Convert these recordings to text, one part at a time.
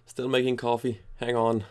Still making coffee. Hang on.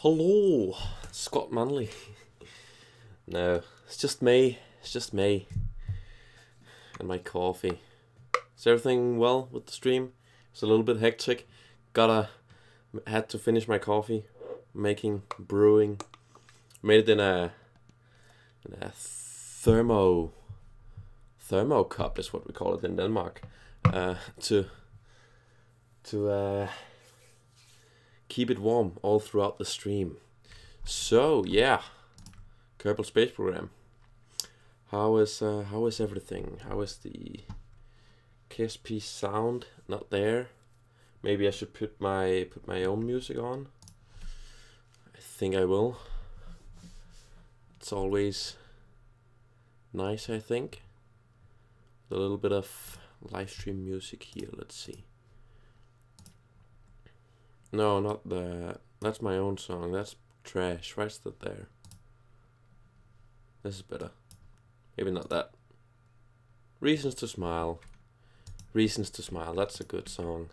Hello, Scott Manley. No, it's just me. It's just me. And my coffee. Is everything well with the stream? It's a little bit hectic. Had to finish my coffee. Brewing. Made it in a thermo cup is what we call it in Denmark. To keep it warm all throughout the stream. So yeah, Kerbal Space Program. How is everything? How is the KSP sound? Not there. Maybe I should put my own music on. I think I will. It's always nice, I think. A little bit of live stream music here. Let's see. No, not that. That's my own song. That's trash. Why is that there? This is better. Maybe not that. Reasons to Smile. Reasons to Smile. That's a good song.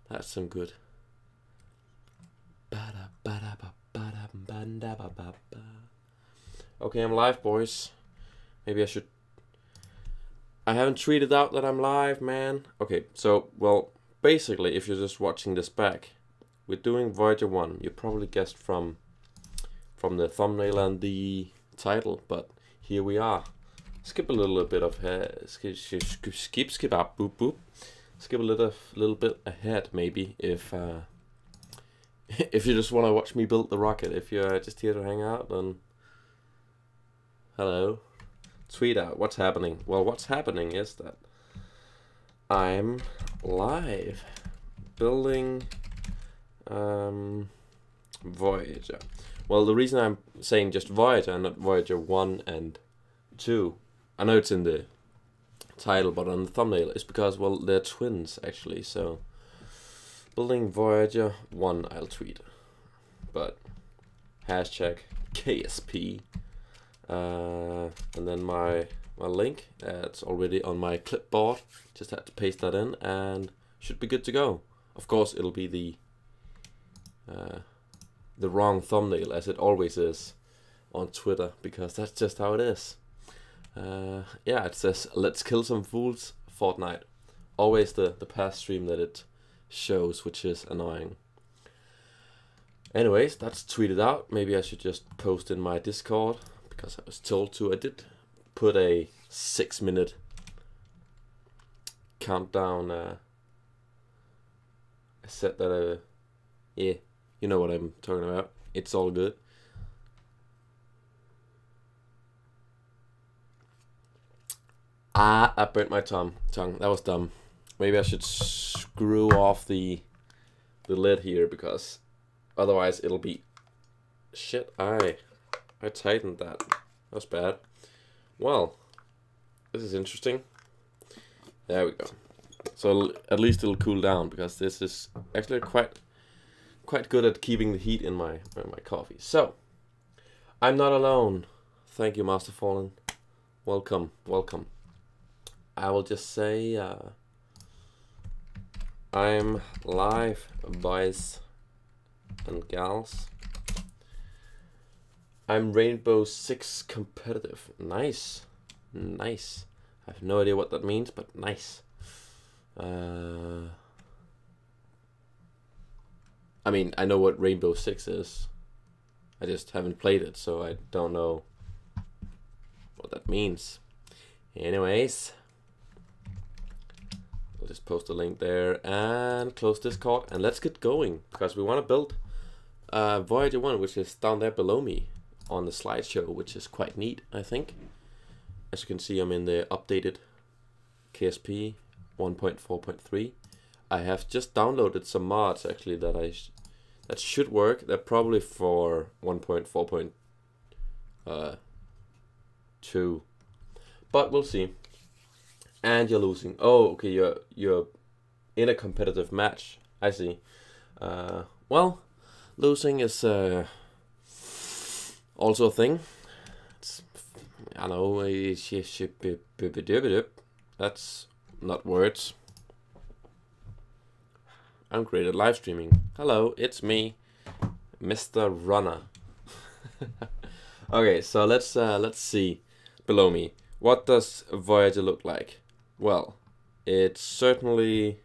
That's some good. Okay, I'm live, boys. Maybe I should. I haven't tweeted out that I'm live, man. Okay, so, well, basically, if you're just watching this back, we're doing Voyager 1. You probably guessed from the thumbnail and the title, but here we are. Skip a little bit of skip up, boop boop. Skip a little bit ahead, maybe, if you just want to watch me build the rocket. If you're just here to hang out, then hello. Tweet out what's happening. Well, what's happening is that I'm live building Voyager. Well, the reason I'm saying just Voyager and not Voyager 1 and 2, I know it's in the title, but on the thumbnail, is because, well, they're twins, actually. So, building Voyager 1, I'll tweet. But, hashtag KSP. And then my link, it's already on my clipboard. Just had to paste that in and should be good to go. Of course, it'll be the wrong thumbnail, as it always is on Twitter, because that's just how it is. Yeah, it says "Let's kill some fools" Fortnite. Always the past stream that it shows, which is annoying. Anyways, that's tweeted out. Maybe I should just post in my Discord, because I was told to. I did put a 6-minute countdown. I said that, yeah, you know what I'm talking about. It's all good. I burnt my tongue. That was dumb. Maybe I should screw off the lid here, because otherwise it'll be shit. I tightened that. That was bad. Well, this is interesting. There we go. So at least it'll cool down, because this is actually quite good at keeping the heat in my coffee. So I'm not alone. Thank you, Master Fallen. Welcome, welcome. I will just say I'm live, boys and gals. I'm Rainbow 6 competitive. Nice, nice. I have no idea what that means, but nice. I mean, I know what Rainbow 6 is. I just haven't played it, so I don't know what that means. Anyways, we'll just post a link there and close Discord, and let's get going, because we want to build Voyager 1, which is down there below me on the slideshow, which is quite neat, I think. As you can see, I'm in the updated KSP 1.4.3. I have just downloaded some mods actually that should work. They're probably for 1.4.2, but we'll see. And you're losing. Oh, okay. You're in a competitive match. I see. Well, losing is also a thing. It's, I know. That's not words. I'm great at live streaming. Hello, it's me, Mr. Runner. Okay, so let's see below me. What does Voyager look like? Well, it's certainly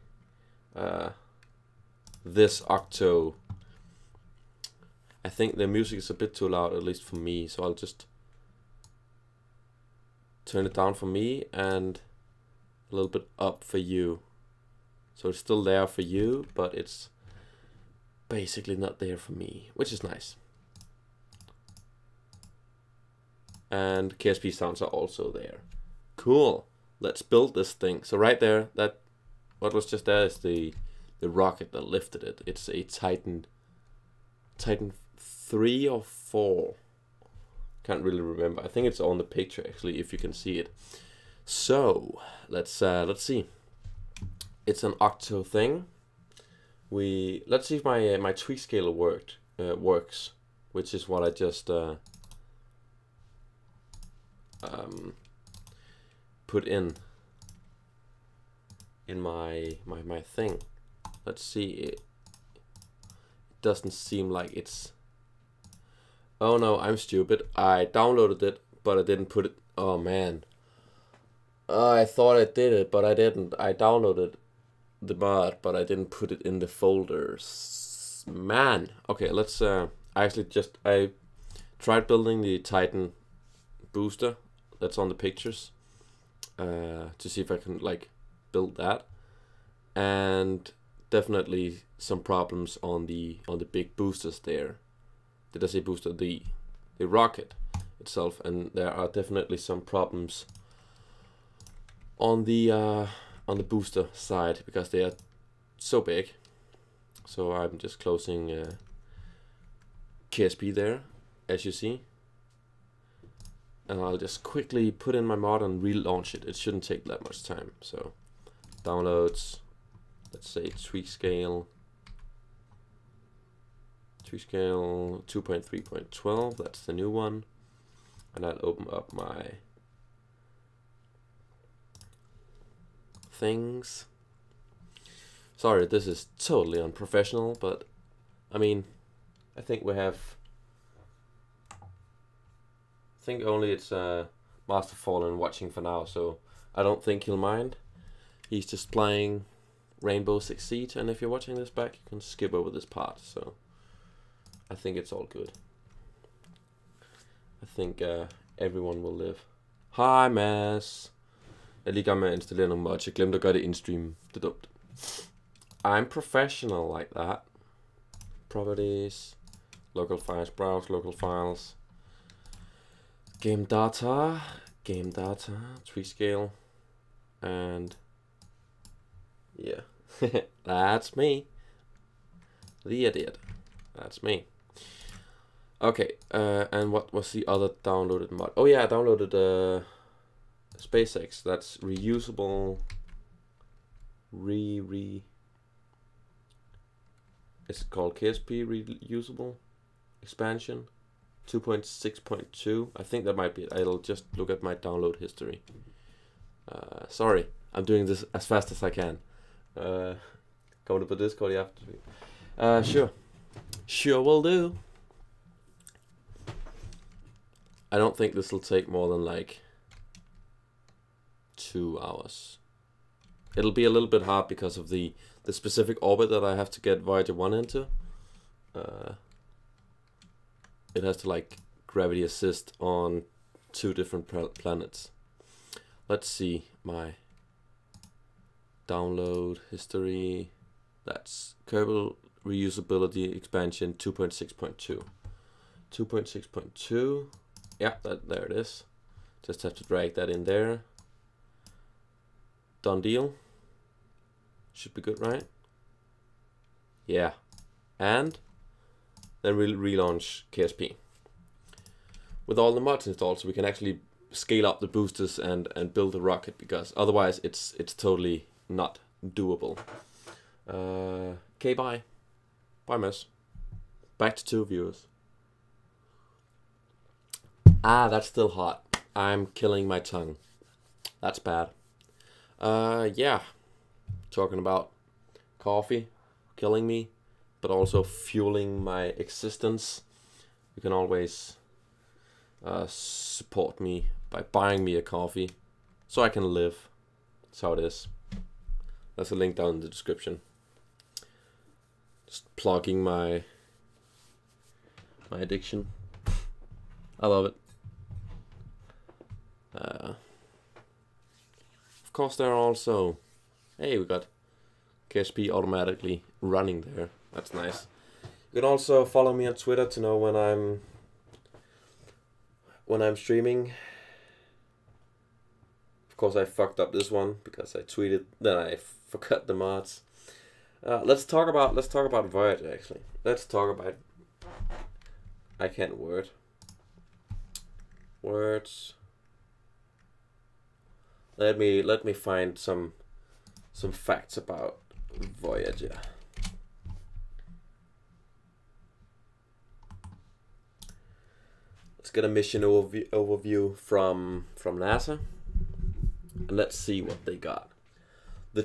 this octo. I think the music is a bit too loud, at least for me, so I'll just turn it down for me and a little bit up for you. So it's still there for you, but it's basically not there for me, which is nice. And KSP sounds are also there. Cool. Let's build this thing. So right there, that what was just there is the rocket that lifted it. It's a Titan 3 or 4. Can't really remember. I think it's on the picture actually, if you can see it. So let's see. It's an octo thing. Let's see if my tweak scale works, which is what I just put in my thing. Let's see. It doesn't seem like it's. Oh no, I'm stupid. I downloaded it, but I didn't put it. Oh man. I thought I did it, but I didn't. I downloaded the mod, but I didn't put it in the folders. Man. Okay, let's I tried building the Titan booster that's on the pictures to see if I can like build that, and definitely some problems on the big boosters there. Did I say booster? The rocket itself, and there are definitely some problems on the booster side because they are so big. So I'm just closing KSP there, as you see, and I'll just quickly put in my mod and relaunch it. It shouldn't take that much time. So downloads, let's say tweak scale 2.3.12, that's the new one, and I'll open up my things. Sorry, this is totally unprofessional, but I mean, I think we have. I think only it's Master Fallen watching for now, so I don't think he'll mind. He's just playing Rainbow Six Siege, and if you're watching this back, you can skip over this part. So I think it's all good. I think everyone will live. Hi, Mads. Jeg er lige i gang med at installere nogle mods. Jeg glemte at gøre det in-stream. Det er dumt. I'm professional like that. Properties. Local files. Browse local files. Game data. Tree scale. And yeah. That's me. The idiot. That's me. Okay, and what was the other downloaded mod? Oh yeah, I downloaded SpaceX. That's reusable. Is it called KSP reusable expansion 2.6.2? I think that might be it. I'll just look at my download history. Sorry, I'm doing this as fast as I can. Going to put Discord after. Sure will do. I don't think this will take more than like 2 hours. It'll be a little bit hard because of the specific orbit that I have to get Voyager 1 into. It has to like gravity assist on 2 different planets. Let's see my download history. That's Kerbal reusability expansion 2.6.2. 2.6.2. Yeah, there it is. Just have to drag that in there. Done deal. Should be good, right? Yeah. And then we'll relaunch KSP. With all the mods installed, so we can actually scale up the boosters and build a rocket, because otherwise it's totally not doable. Okay, bye. Bye, miss. Back to 2 viewers. Ah, that's still hot. I'm killing my tongue. That's bad. Yeah. Talking about coffee killing me, but also fueling my existence. You can always support me by buying me a coffee so I can live. That's how it is. There's a link down in the description. Just plugging my addiction. I love it. Of course, there are also, hey, we got KSP automatically running there. That's nice. You can also follow me on Twitter to know when I'm streaming. Of course, I fucked up this one because I tweeted, then I forgot the mods. Let's talk about Voyager actually. Let's talk about. I can't words. Let me find some facts about Voyager. Let's get a mission overview from NASA, and let's see what they got. The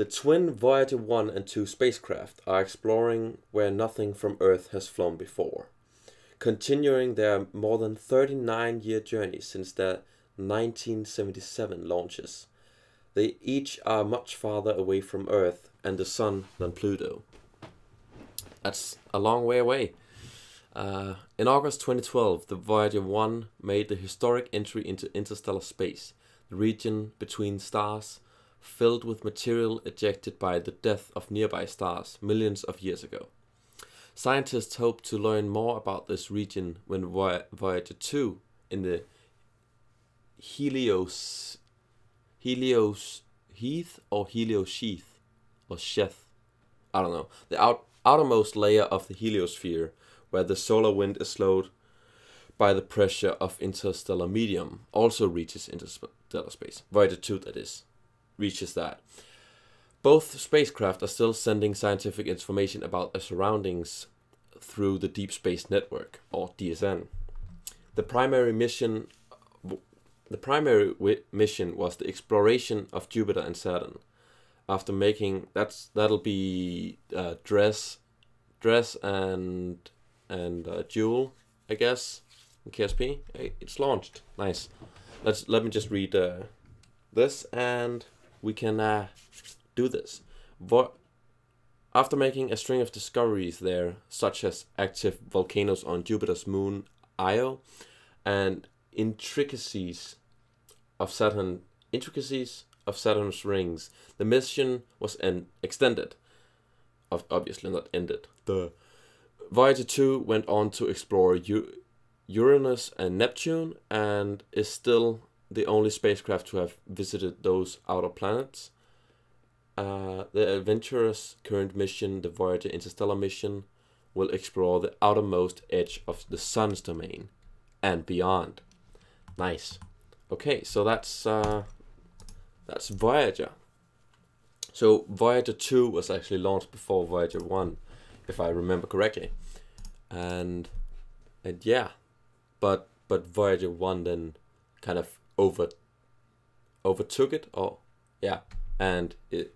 twin Voyager 1 and 2 spacecraft are exploring where nothing from Earth has flown before, continuing their more than 39-year journey since their 1977 launches. They each are much farther away from Earth and the Sun than Pluto. That's a long way away. In August 2012, the Voyager 1 made the historic entry into interstellar space, the region between stars filled with material ejected by the death of nearby stars millions of years ago. Scientists hope to learn more about this region when Voyager 2 in the Helios Heath or Helios Sheath or Sheath, I don't know, the outermost layer of the heliosphere, where the solar wind is slowed by the pressure of interstellar medium, also reaches interstellar space. Voyager 2, that is, reaches that. Both spacecraft are still sending scientific information about their surroundings through the Deep Space Network, or DSN. The primary mission was the exploration of Jupiter and Saturn. After making that'll be Dress and Jewel, I guess, in KSP. Hey, it's launched. Nice. Let me just read this, and we can do this. After making a string of discoveries there, such as active volcanoes on Jupiter's moon Io, and intricacies of Saturn's rings, the mission was extended. Obviously not ended. The Voyager 2 went on to explore Uranus and Neptune, and is still the only spacecraft to have visited those outer planets. The adventurous current mission, the Voyager interstellar mission, will explore the outermost edge of the sun's domain and beyond. Nice. Okay, so that's Voyager. So Voyager 2 was actually launched before Voyager 1, if I remember correctly. And yeah, but Voyager 1 then kind of overtook it, or yeah, and it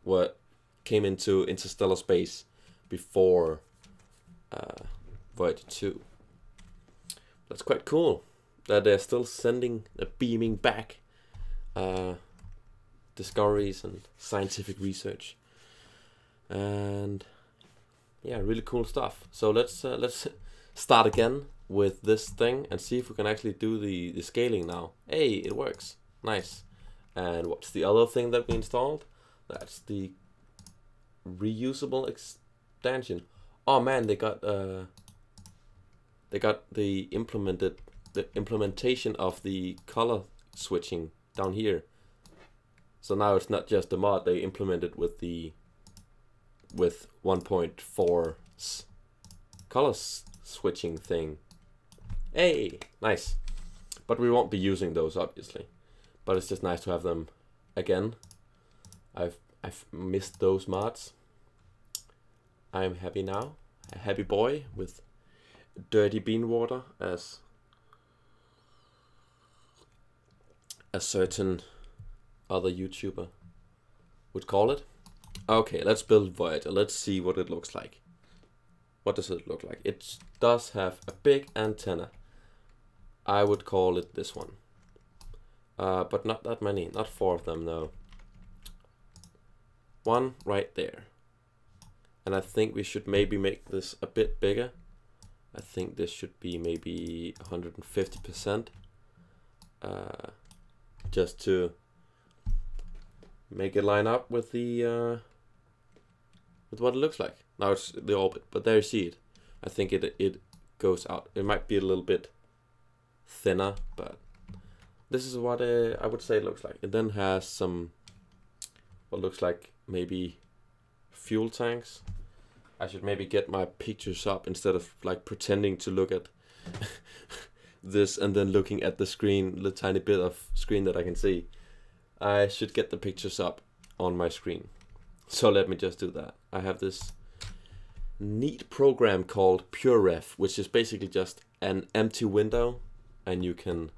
came into interstellar space before Voyager 2. That's quite cool that they're still beaming back discoveries and scientific research, and yeah, really cool stuff. So let's start again with this thing and see if we can actually do the scaling now. Hey, it works. Nice. And what's the other thing that we installed? That's the reusable extension. Oh man, they got the implementation of the color switching down here. So now it's not just the mod, they implemented with 1.4's color switching thing. Hey, nice. But we won't be using those obviously. But it's just nice to have them again. I've missed those mods. I'm happy now. A happy boy with dirty bean water, as a certain other YouTuber would call it. Okay, let's build Voyager. Let's see what it looks like. What does it look like? It does have a big antenna. I would call it this one. But not that many, not 4 of them, no. One right there. And I think we should maybe make this a bit bigger. I think this should be maybe 150%. Just to make it line up with the with what it looks like. Now it's the orbit, but there you see it. I think it goes out. It might be a little bit thinner, but this is what I would say it looks like. It then has some what looks like maybe fuel tanks. I should maybe get my pictures up instead of like pretending to look at this and then looking at the screen, the tiny bit of screen that I can see. I should get the pictures up on my screen. So let me just do that. I have this neat program called PureRef, which is basically just an empty window, and you can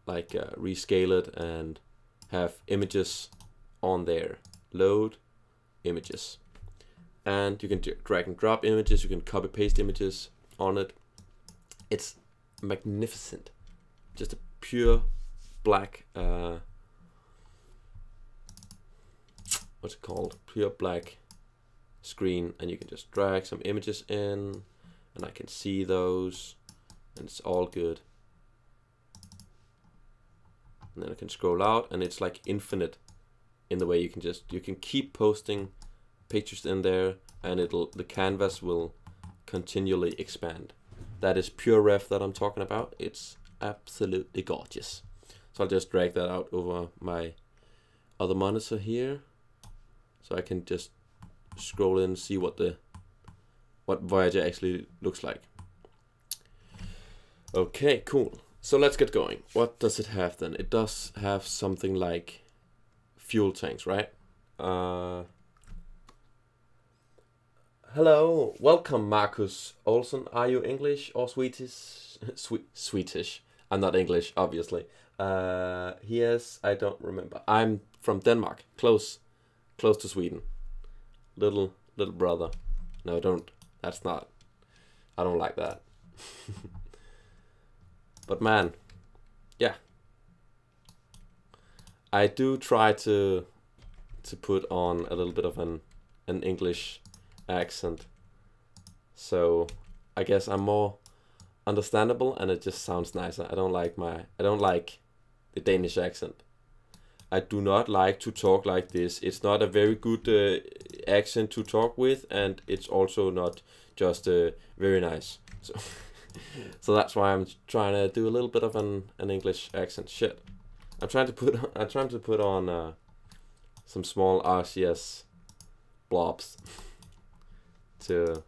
like rescale it and have images on there. Load images. And you can drag and drop images, you can copy paste images on it. It's magnificent. Just a pure black, what's it called? Pure black screen, and you can just drag some images in, and I can see those, and it's all good. And then I can scroll out, and it's like infinite in the way you can keep posting pictures in there, and the canvas will continually expand. That is PureRef that I'm talking about. It's absolutely gorgeous. So I'll just drag that out over my other monitor here, so I can just scroll in and see what Voyager actually looks like. Okay, cool. So let's get going. What does it have then? It does have something like fuel tanks, right? Hello, welcome Marcus Olsen. Are you English or Swedish? Swedish. I'm not English, obviously. Yes, I don't remember. I'm from Denmark, close to Sweden. Little brother. No, don't. That's not. I don't like that. But man, yeah. I do try to put on a little bit of an English accent, so I guess I'm more understandable, and it just sounds nicer. I don't like the Danish accent. I do not like to talk like this. It's not a very good accent to talk with, and it's also not just very nice. So, so that's why I'm trying to do a little bit of an English accent. Shit, I'm trying to put on some small RCS blobs to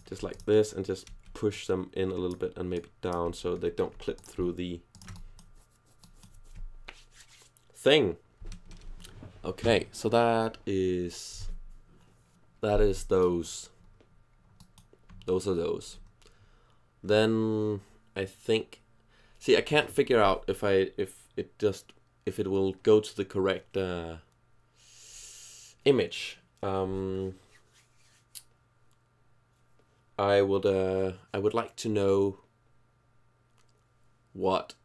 just like this, and just push them in a little bit and maybe down so they don't clip through the thing. Okay, so that is those. Those are those. Then I think, see, I can't figure out if it will go to the correct image. I would like to know what.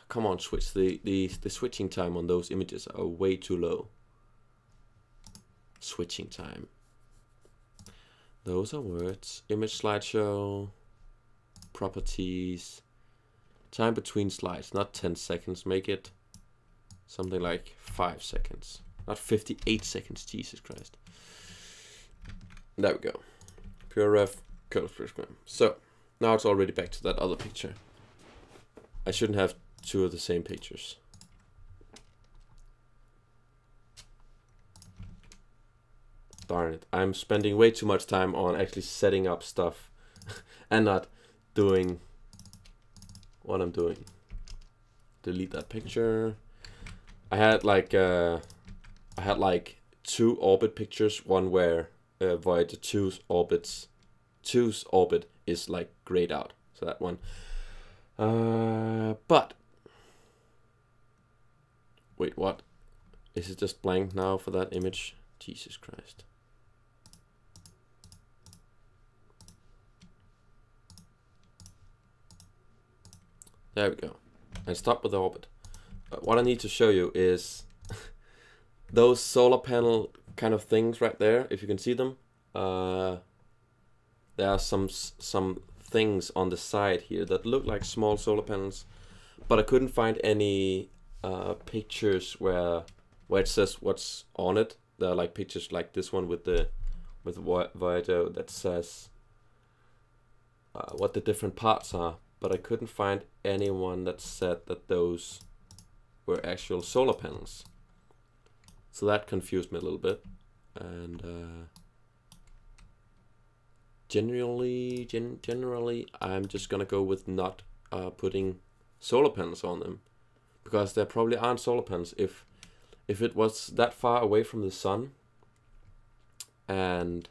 Come on, switch. The switching time on those images are way too low. Switching time. Those are words. Image slideshow. Properties. Time between slides. Not 10 seconds. Make it something like 5 seconds. Not 58 seconds. Jesus Christ. There we go. Pure ref. Color program. So now it's already back to that other picture. I shouldn't have two of the same pictures. Darn it. I'm spending way too much time on actually setting up stuff and not doing what I'm doing. Delete that picture. I had like 2 orbit pictures, one where Voyager 2's orbit is like grayed out. So that one. But wait, what? Is it just blank now for that image? Jesus Christ. There we go. And stop with the orbit. What I need to show you is those solar panel kind of things right there. If you can see them, there are some things on the side here that look like small solar panels, but I couldn't find any pictures where it says what's on it. There are like pictures like this one with Voyager that says what the different parts are, but I couldn't find anyone that said that those were actual solar panels. So that confused me a little bit. And generally, I'm just gonna go with not putting solar panels on them, because there probably aren't solar panels. If it was that far away from the sun and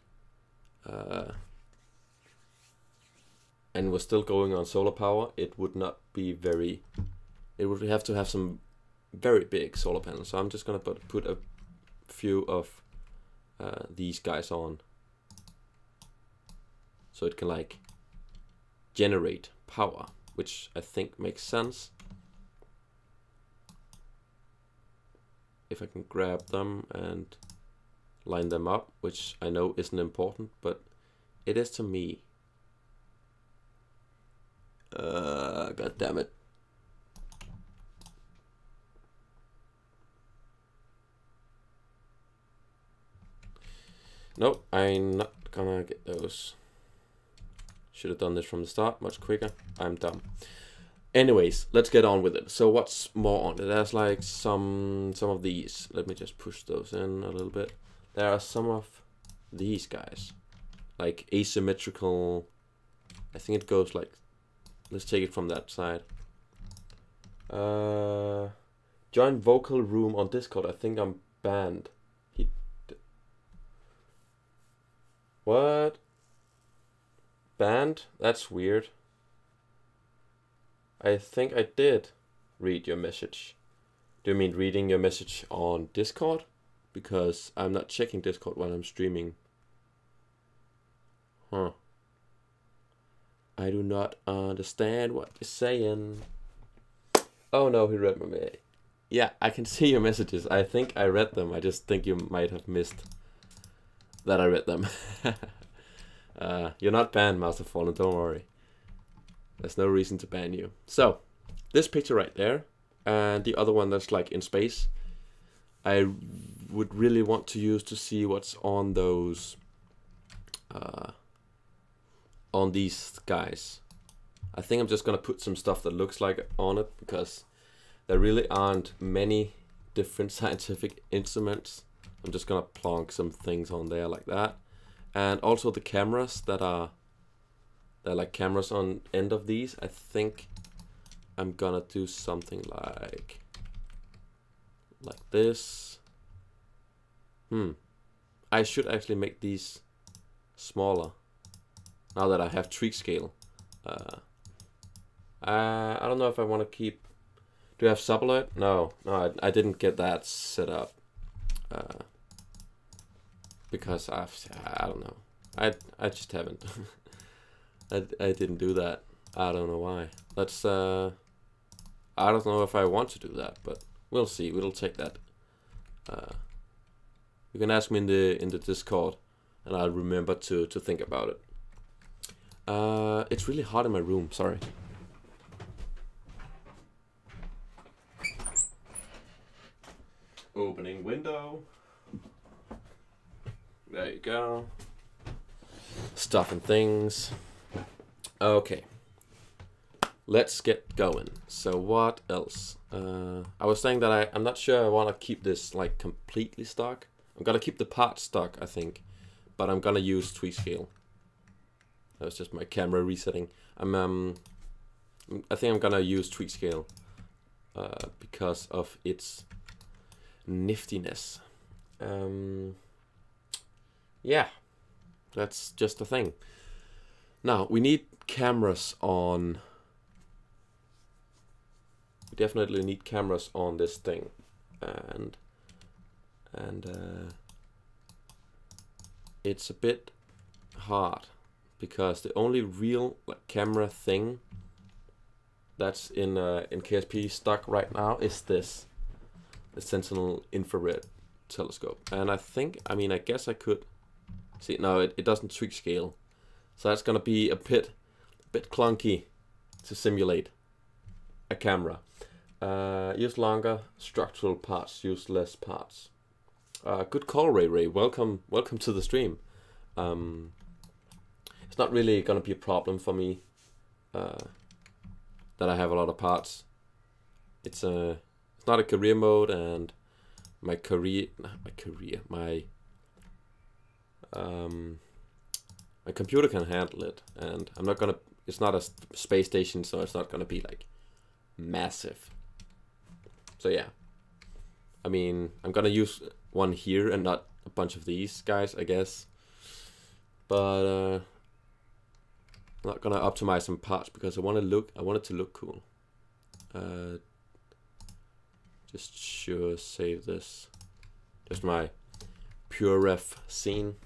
was still going on solar power, it would not be very. It would have to have some very big solar panels. So I'm just gonna put a few of these guys on, so it can like generate power, which I think makes sense. If I can grab them and line them up, which I know isn't important, but it is to me. God damn it. Nope, I'm not gonna get those. Should have done this from the start, much quicker. I'm dumb. Anyways, let's get on with it. So what's more on it? There's like some of these. Let me just push those in a little bit. There are some of these guys, like asymmetrical. I think it goes like, let's take it from that side. Join vocal room on Discord. I think I'm banned. What? Banned? That's weird. I think I did read your message. Do you mean reading your message on Discord? Because I'm not checking Discord when I'm streaming. Huh. I do not understand what you're saying. Oh no, he read my mail. Yeah, I can see your messages. I think I read them. I just think you might have missed that I read them. You're not banned, Master Fallen, don't worry. There's no reason to ban you. So, this picture right there, and the other one that's like in space, I would really want to use to see what's on those, on these guys. I think I'm just gonna put some stuff that looks like on it, because there really aren't many different scientific instruments. I'm just gonna plonk some things on there like that. And also the cameras that are, they're like cameras on end of these. I think I'm gonna do something like this. I should actually make these smaller now that I have tweak scale. I don't know if I want to keep. Do I have suballoy? No, I didn't get that set up because I don't know. I just haven't. I didn't do that. I don't know why. Let's. I don't know if I want to do that, but we'll see. We'll take that. You can ask me in the Discord, and I'll remember to think about it. It's really hot in my room. Sorry. Opening window. There you go. Stuff and things. Okay. Let's get going. So what else? I was saying that I'm not sure I want to keep this like completely stock. I'm gonna keep the parts stock, I think, but I'm gonna use tweak scale. That was just my camera resetting. I think I'm gonna use tweak scale because of its niftiness. Yeah, that's just the thing. Now we need cameras on. We definitely need cameras on this thing, and it's a bit hard because the only real camera thing that's in KSP stock right now is this, the Sentinel infrared telescope. And I guess I could see. No, it doesn't tweak scale, so that's gonna be a bit clunky to simulate a camera. Use longer structural parts, use less parts. Good call, Ray. Welcome to the stream. It's not really gonna be a problem for me that I have a lot of parts. It's not a career mode, and my computer can handle it, and I'm not gonna. It's not a space station, so it's not gonna be like massive. So yeah, I mean, I'm gonna use one here and not a bunch of these guys, I guess. But I'm not gonna optimize some parts because I want it to look cool. Just save this. Just my pure ref scene.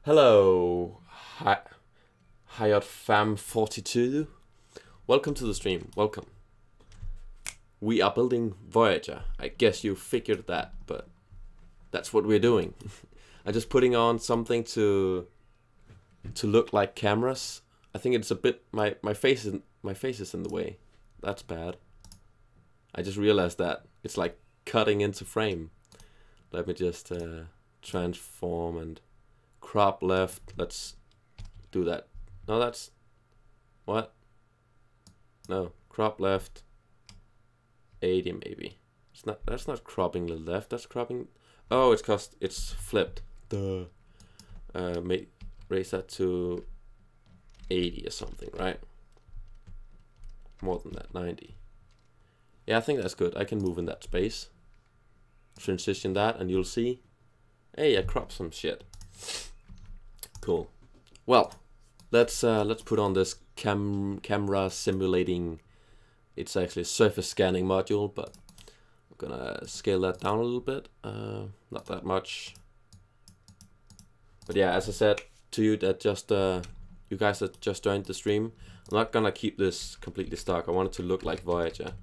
Hello, Hayat Fam 42. Welcome to the stream. Welcome. We are building Voyager. I guess you figured that, but that's what we're doing. I'm just putting on something to look like cameras. I think it's a bit my face is in the way. That's bad. I just realized that it's like cutting into frame. Let me just transform and crop left. Let's do that. No, that's what? No, crop left. 80 maybe. It's not. That's not cropping the left. That's cropping. Oh, it's cause it's flipped. Duh. Raise that to 80 or something, right? More than that, 90. Yeah, I think that's good. I can move in that space. Transition that, and you'll see. Hey, I cropped some shit. Cool. Well, let's put on this camera simulating. It's actually a surface scanning module, but I'm gonna scale that down a little bit. Not that much. But yeah, as I said to you, that just you guys that just joined the stream, I'm not gonna keep this completely stock. I want it to look like Voyager.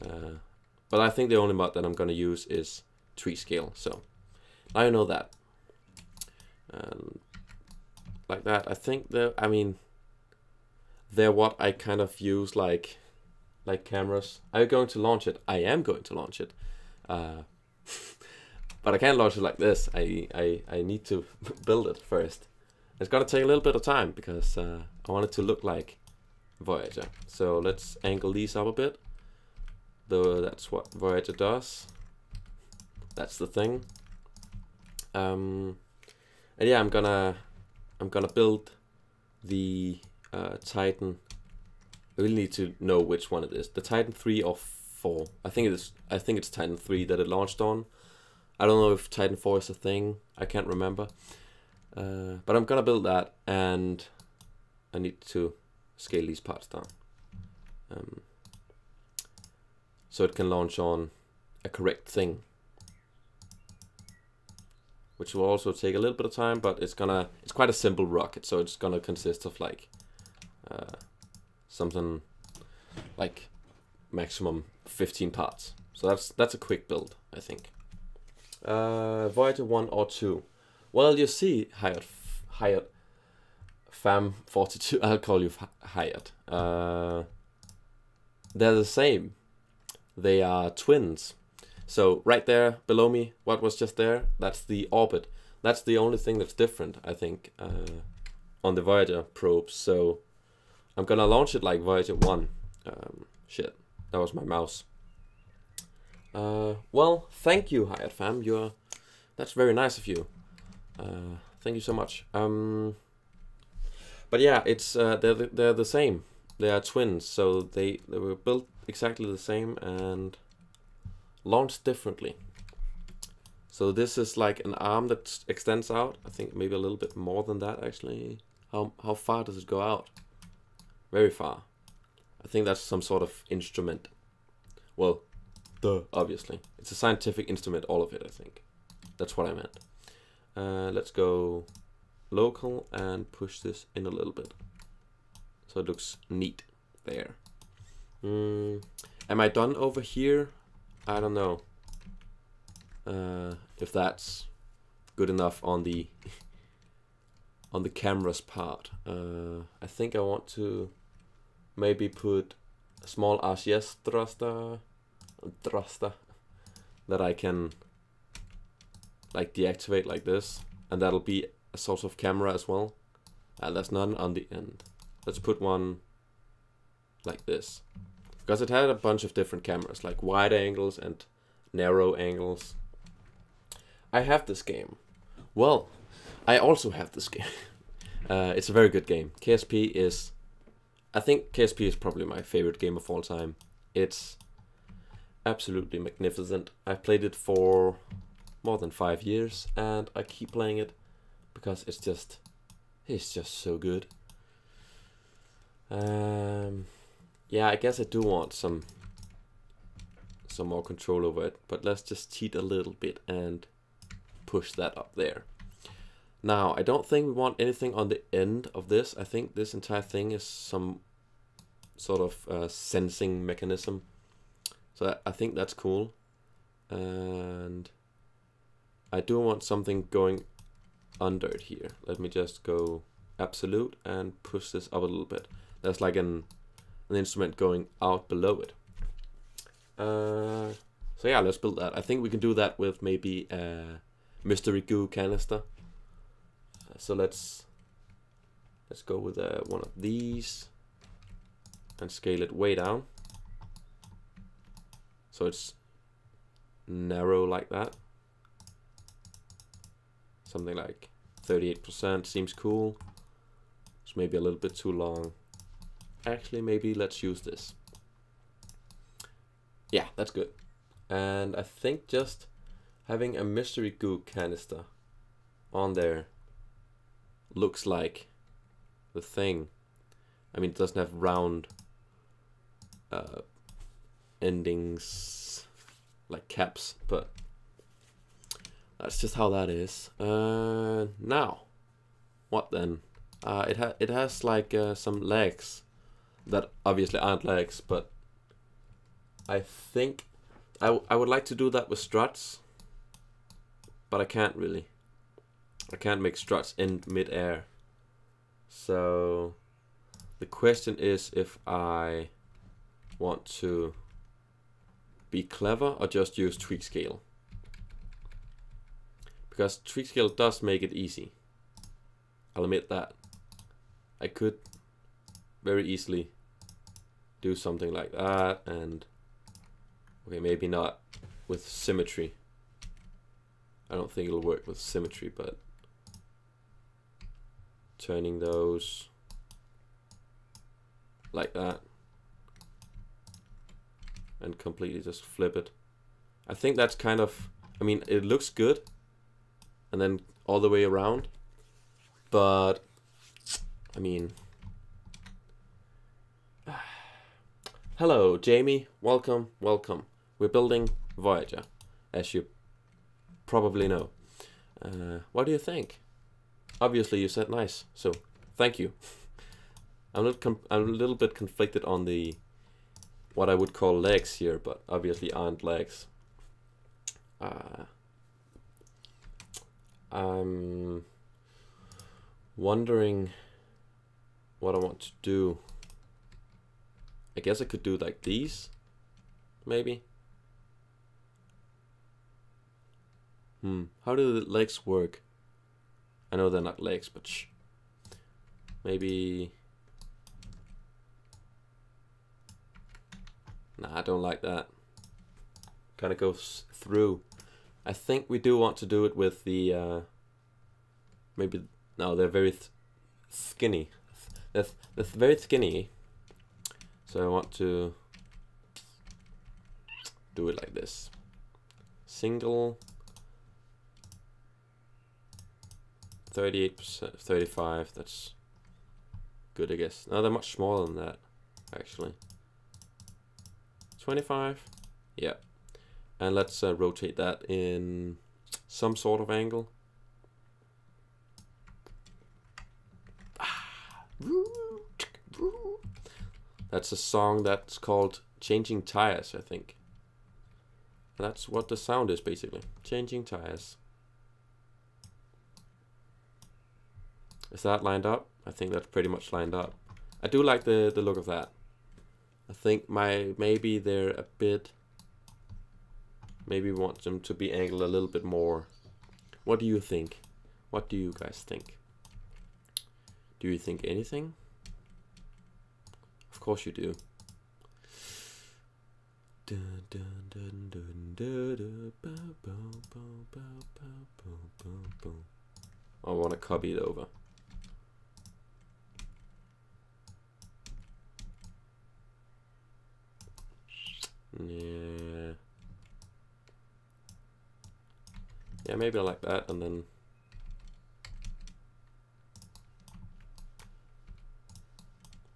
But I think the only mod that I'm gonna use is tweak scale. So now you know that. Like that, I think they're what I kind of use like cameras. Are you going to launch it? I am going to launch it. But I can't launch it like this. I need to build it first. It's gonna take a little bit of time because I want it to look like Voyager. So let's angle these up a bit. though that's what Voyager does. That's the thing. And yeah, I'm gonna build the Titan. I really need to know which one it is. The Titan 3 or 4. I think it's Titan 3 that it launched on. I don't know if Titan 4 is a thing. I can't remember. But I'm gonna build that, and I need to scale these parts down. So it can launch on a correct thing. Which will also take a little bit of time, but it's quite a simple rocket, so it's gonna consist of like something like maximum 15 parts. So that's a quick build, I think. Voyager 1 or 2. Well, you see, Hyatt Fam 42. I'll call you Hyatt. They're the same. They are twins. So right there below me, what was just there, that's the orbit. That's the only thing that's different, I think, on the Voyager probes. So I'm gonna launch it like Voyager 1. Shit, that was my mouse. Well, thank you, Hyatt Fam. That's very nice of you. Thank you so much. But yeah, it's they're the same. They are twins, so they were built exactly the same and launched differently. So this is like an arm that extends out. I think maybe a little bit more than that actually. How far does it go out? Very far. I think that's some sort of instrument. Well, obviously. It's a scientific instrument, all of it, I think. That's what I meant. Let's go local and push this in a little bit. So it looks neat there. Am I done over here? I don't know if that's good enough on the camera's part. I think I want to maybe put a small RCS thruster that I can like deactivate like this, and that'll be a sort of camera as well. There's none on the end. Let's put one like this, because it had a bunch of different cameras, like wide angles and narrow angles. I have this game. Well, I also have this game. It's a very good game. KSP is, I think KSP is probably my favorite game of all time. It's absolutely magnificent. I've played it for more than 5 years, and I keep playing it because it's just so good. Yeah, I guess I do want some more control over it, but let's just cheat a little bit and push that up there. Now, I don't think we want anything on the end of this. I think this entire thing is some sort of sensing mechanism. So I think that's cool. And I do want something going under it here. Let me just go absolute and push this up a little bit. There's like an instrument going out below it. So yeah, let's build that. I think we can do that with maybe a mystery goo canister. So let's go with one of these and scale it way down, so it's narrow like that. Something like 38% seems cool. It's maybe a little bit too long. Actually, maybe let's use this. Yeah, that's good. And I think just having a mystery goo canister on there looks like the thing. I mean, it doesn't have round endings like caps, but that's just how that is. Now, what then? It has like some legs that obviously aren't legs, but I think I would like to do that with struts, but I can't really. I can't make struts in mid-air. So the question is if I want to be clever or just use tweak scale. Because tweak scale does make it easy. I'll admit that. I could very easily do something like that and Okay, maybe not with symmetry. I don't think it'll work with symmetry, but turning those like that and completely just flip it. I think that's kind of, I mean, it looks good and then all the way around, but I mean, hello Jamie, welcome, welcome. We're building Voyager, as you probably know. What do you think? Obviously you said nice, so thank you. I'm a little bit conflicted on the what I would call legs here, but obviously aren't legs. I'm wondering what I want to do. I guess I could do like these, maybe. How do the legs work? I know they're not legs, but maybe. Nah, I don't like that. Kind of goes through. I think we do want to do it with the maybe no, they're very skinny. They're very skinny. So I want to do it like this. Single 38%, 35. That's good, I guess. No, they're much smaller than that, actually. 25. Yeah. And let's rotate that in some sort of angle. That's a song that's called Changing Tires, I think. That's what the sound is, basically. Changing tires. Is that lined up? I think that's pretty much lined up. I do like the look of that. I think maybe they're a bit. Maybe we want them to be angled a little bit more. What do you think? What do you guys think? Do you think anything? Of course you do. I want to copy it over. Yeah, maybe I like that, and then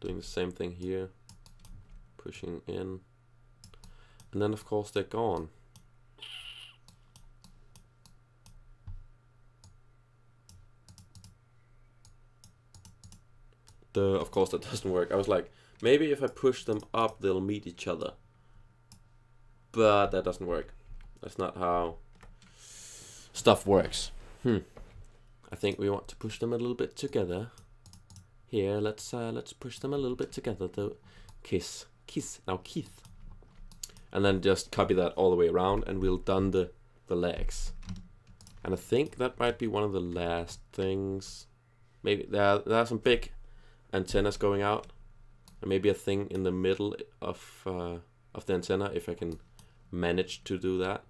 doing the same thing here, pushing in, and then of course they're gone. Of course that doesn't work. I was like, maybe if I push them up they'll meet each other, but that doesn't work. That's not how stuff works. I think we want to push them a little bit together. Here, let's push them a little bit together though. Kiss. Now Keith. And then just copy that all the way around and we'll done the legs. And I think that might be one of the last things. Maybe there are some big antennas going out. And maybe a thing in the middle of the antenna, if I can manage to do that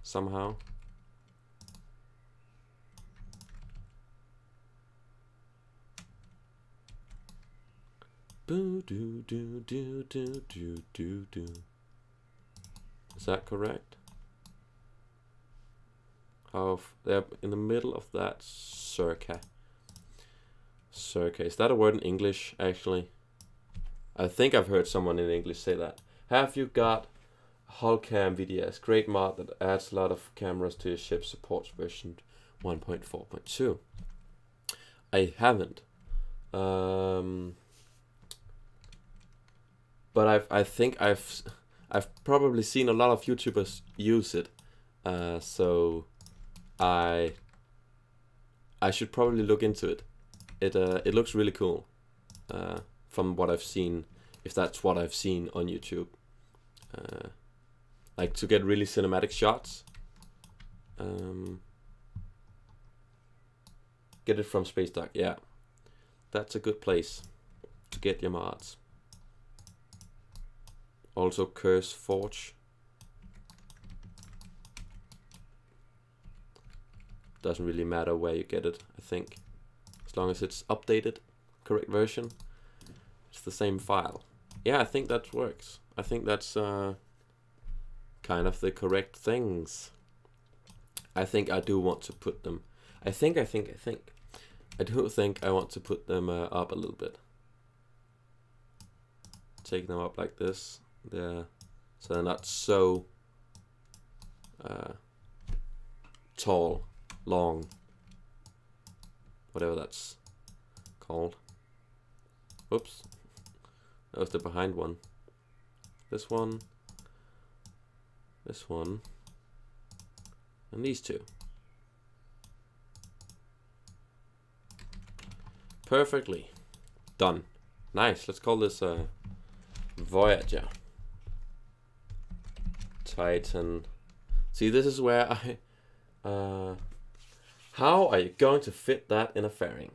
somehow. Boo doo doo doo doo doo doo doo. Is that correct? How they're in the middle of that circa. Circa. Is that a word in English actually? I think I've heard someone in English say that. Have you got Hullcam VDS? Great mod that adds a lot of cameras to your ship, supports version 1.4.2. I haven't. But I think I've probably seen a lot of YouTubers use it, so I should probably look into it. It looks really cool, from what I've seen, if that's what I've seen on YouTube. Like to get really cinematic shots. Get it from Space Dock, yeah. That's a good place to get your mods. Also Curse Forge. Doesn't really matter where you get it, I think. As long as it's updated, correct version, it's the same file. Yeah, I think that works. I think that's kind of the correct things. I think I do want to put them. I do think I want to put them up a little bit. Take them up like this, there, so they're not so tall, long, whatever that's called. Oops, that was the behind one. This one, and these two. Perfectly done. Nice. Let's call this Voyager. Titan. See, this is where I how are you going to fit that in a fairing?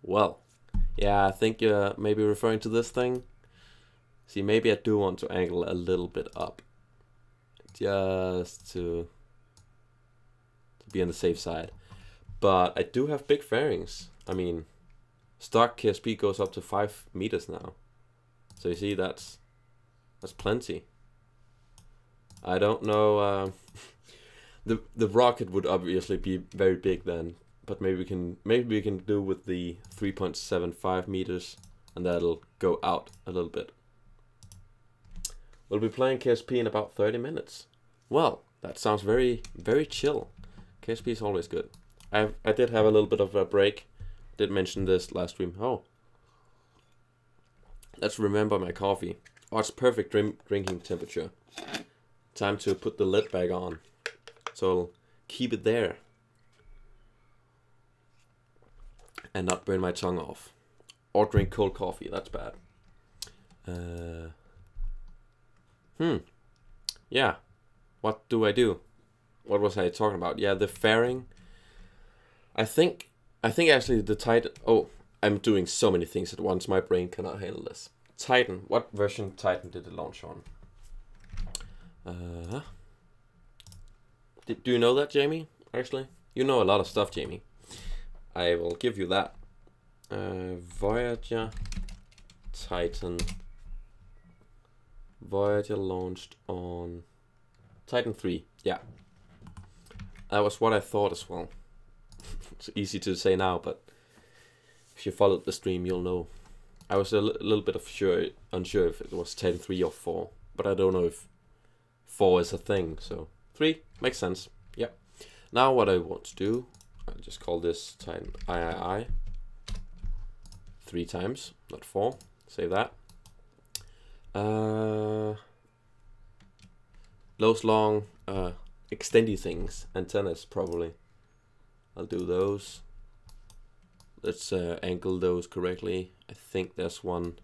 Well, yeah, I think you're maybe referring to this thing. See, maybe I do want to angle a little bit up, just to be on the safe side. But I do have big fairings. I mean, stock KSP goes up to 5 meters now. So you see, that's plenty. I don't know. The rocket would obviously be very big then, but maybe we can do with the 3.75 meters, and that'll go out a little bit. We'll be playing KSP in about 30 minutes. Well, that sounds very chill. KSP is always good. I did have a little bit of a break. Did mention this last stream. Oh, let's remember my coffee. Oh, it's perfect drinking temperature. Time to put the lid back on. So I'll keep it there and not burn my tongue off. Or drink cold coffee, that's bad. Yeah, what do I do? What was I talking about? Yeah, the fairing. I think actually the Titan. Oh, I'm doing so many things at once. My brain cannot handle this. Titan. What version of Titan did it launch on? Do you know that, Jamie? Actually, you know a lot of stuff, Jamie. I will give you that. Voyager Titan. Voyager launched on Titan 3. Yeah, that was what I thought as well. It's easy to say now, but if you followed the stream, you'll know. I was a little bit unsure if it was Titan 3 or 4, but I don't know if 4 is a thing, so 3 makes sense. Yep. Now what I want to do, I'll just call this Titan III 3 times, not 4. Save that. Those long extendy things, antennas probably. I'll do those. Let's angle those correctly. I think there's one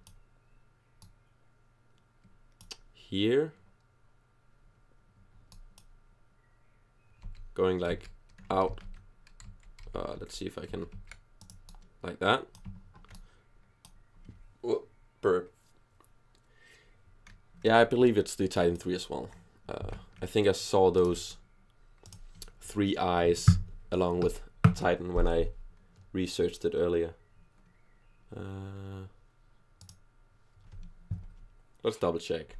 here, going like out. Let's see if I can, like that. Whoa, burp. Yeah, I believe it's the Titan 3 as well. I think I saw those 3 eyes along with Titan when I researched it earlier. Let's double check.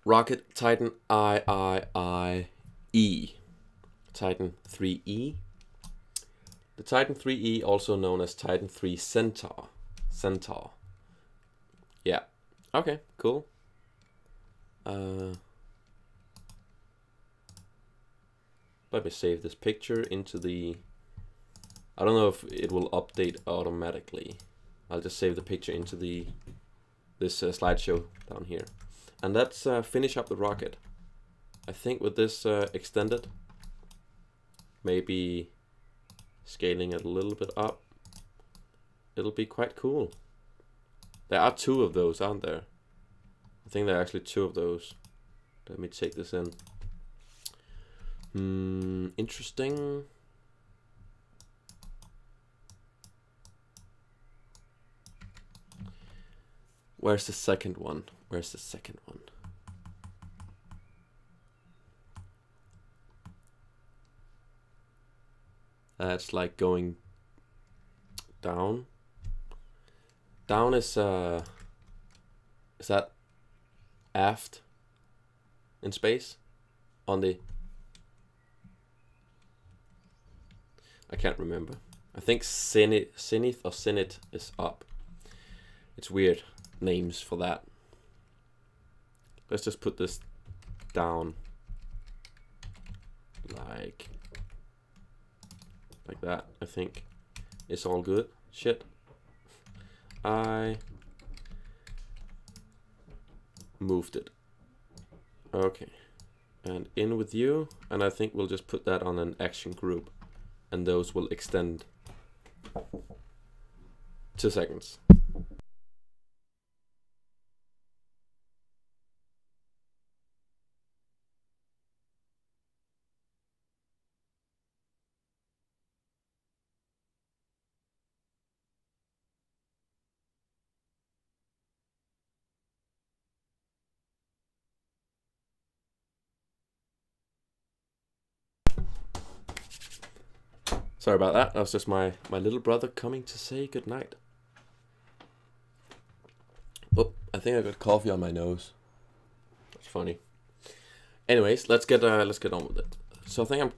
Rocket Titan III. Titan 3E. The Titan 3E, also known as Titan 3 Centaur. Yeah. Okay, cool. Let me save this picture into the... I don't know if it will update automatically. I'll just save the picture into this slideshow down here. And let's finish up the rocket. I think with this extended, maybe scaling it a little bit up, it'll be quite cool. There are 2 of those, aren't there? I think there are actually 2 of those. Let me take this in. Interesting. Where's the second one? It's like going down. Down is that aft in space on the, I can't remember. I think zenith or zenith is up. It's weird names for that. Let's just put this down like that. I think it's all good. Shit. I moved it. Okay. And in with you. And I think we'll just put that on an action group. And those will extend 2 seconds. Sorry about that. That was just my little brother coming to say goodnight. Oh, I think I got coffee on my nose. That's funny. Anyways, let's get on with it. So I think I'm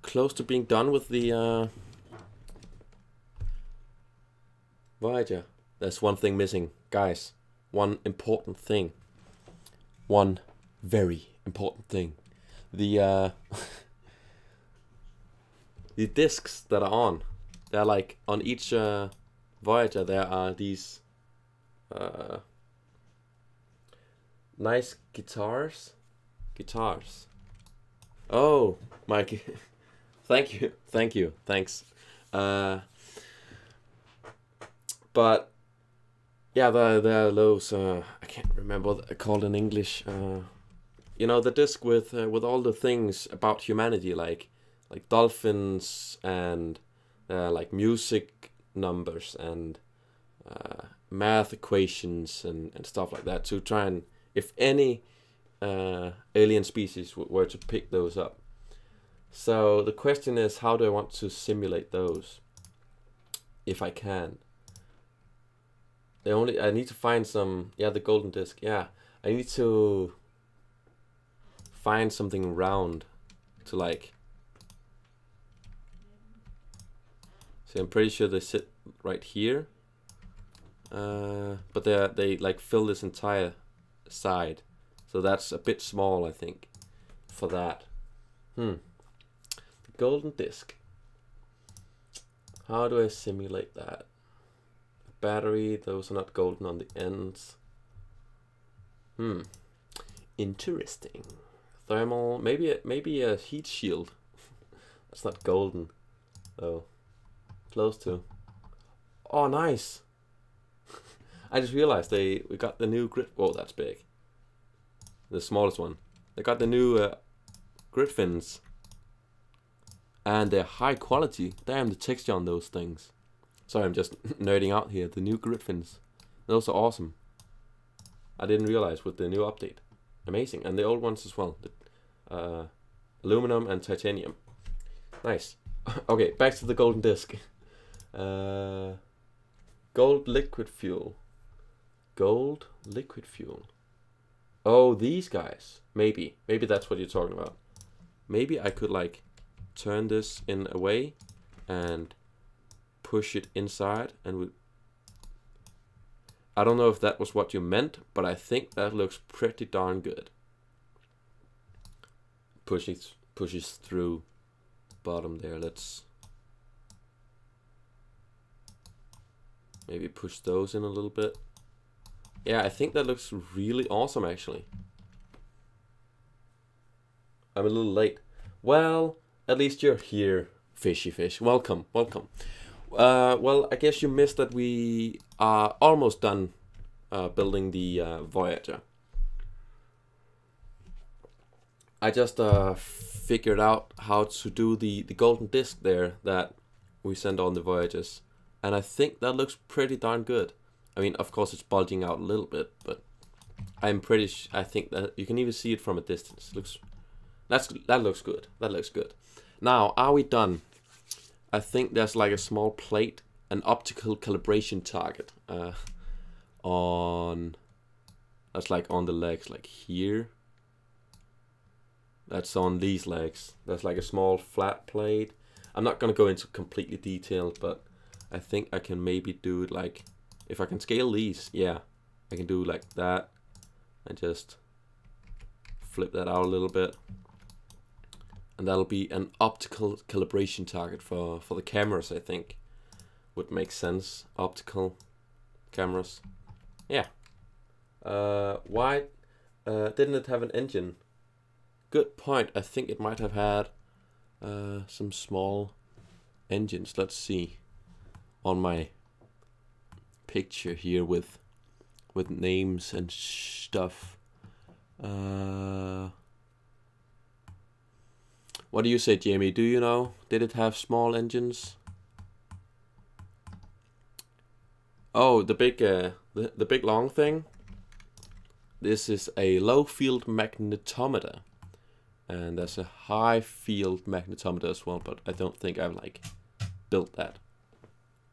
close to being done with the Voyager. There's one thing missing, guys. One important thing. One very important thing. The the discs that are on, they're like on each Voyager there are these nice guitars. Oh, Mikey. Thank you, thanks. But yeah, there are those I can't remember what they're called in English. You know, the disc with all the things about humanity, like dolphins and like music numbers and math equations and stuff like that, to try and, if any alien species were to pick those up. So the question is, how do I want to simulate those, if I can? I need to find some, yeah, the golden disc, yeah. I need to find something round to like, see, I'm pretty sure they sit right here. But they like fill this entire side. So that's a bit small, I think, for that. The golden disc. How do I simulate that? Battery, those are not golden on the ends. Interesting. Thermal, maybe a heat shield. That's not golden, though. Close to. Oh, nice. I just realized we got the new grid. Whoa, that's big. The smallest one. They got the new grid fins. And they're high quality. Damn, the texture on those things. Sorry, I'm just nerding out here. The new grid fins. Those are awesome. I didn't realize with the new update. Amazing. And the old ones as well. The, aluminum and titanium. Nice. Okay, back to the golden disc. Gold liquid fuel. Gold liquid fuel. Oh, these guys. Maybe that's what you're talking about. Maybe I could like turn this in a way and push it inside, and I don't know if that was what you meant, but I think that looks pretty darn good. Pushes through the bottom there. Let's maybe push those in a little bit. Yeah, I think that looks really awesome, actually. I'm a little late. Well, at least you're here, fishy fish. Welcome. Well, I guess you missed that we are almost done building the Voyager. I just figured out how to do the golden disc there that we send on the Voyagers. And I think that looks pretty darn good. I mean, of course, it's bulging out a little bit, but I'm pretty I think that you can even see it from a distance. That looks good. That looks good. Now, are we done? I think there's like a small plate, an optical calibration target on, that's like on the legs, like here. That's on these legs. There's like a small flat plate. I'm not gonna go into completely detailed, but I think I can maybe do it like, if I can scale these, yeah, I can do like that and just flip that out a little bit. And that'll be an optical calibration target for the cameras, I think. Would make sense. Optical cameras. Yeah. Why didn't it have an engine? Good point. I think it might have had some small engines. Let's see. On my picture here with names and stuff. What do you say, Jamie? Do you know? Did it have small engines? Oh, the big the big long thing. This is a low field magnetometer, and there's a high field magnetometer as well. But I don't think I've like built that.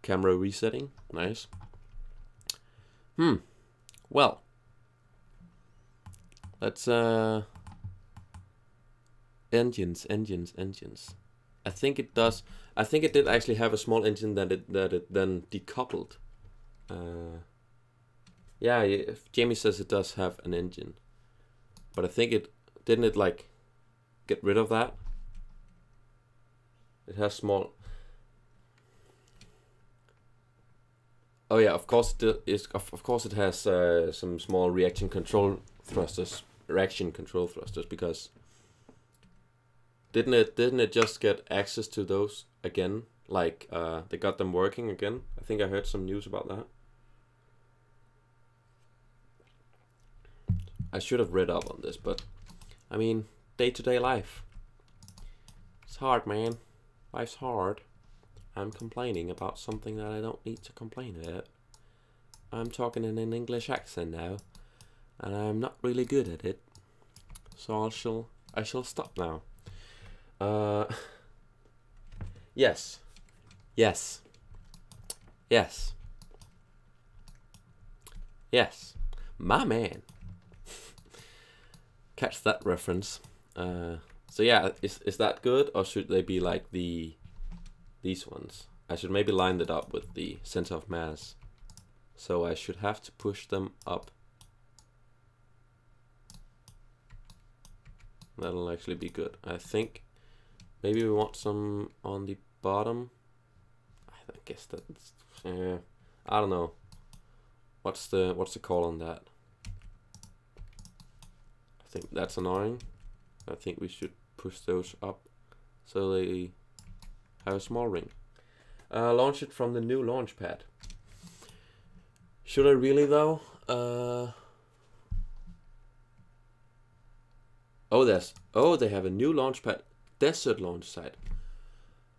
Camera resetting, nice. Well, let's engines. I think it does. I think it did actually have a small engine that it then decoupled. Yeah, if Jamie says it does have an engine, but I think it didn't like get rid of that. It has small. Oh yeah, of course of course it has some small reaction control thrusters, because didn't it just get access to those again? Like they got them working again. I think I heard some news about that. I should have read up on this, but I mean, day-to-day life. It's hard, man. Life's hard. I'm complaining about something that I don't need to complain about. I'm talking in an English accent now, and I'm not really good at it. So I shall stop now. Yes. My man. Catch that reference. So yeah, is that good, or should they be like these ones? I should maybe line that up with the center of mass. So I should have to push them up. That'll actually be good. I think maybe we want some on the bottom. I guess that's I don't know. What's the call on that? I think that's annoying. I think we should push those up so they have a small ring. Launch it from the new launch pad. Should I really though? They have a new launch pad, desert launch site.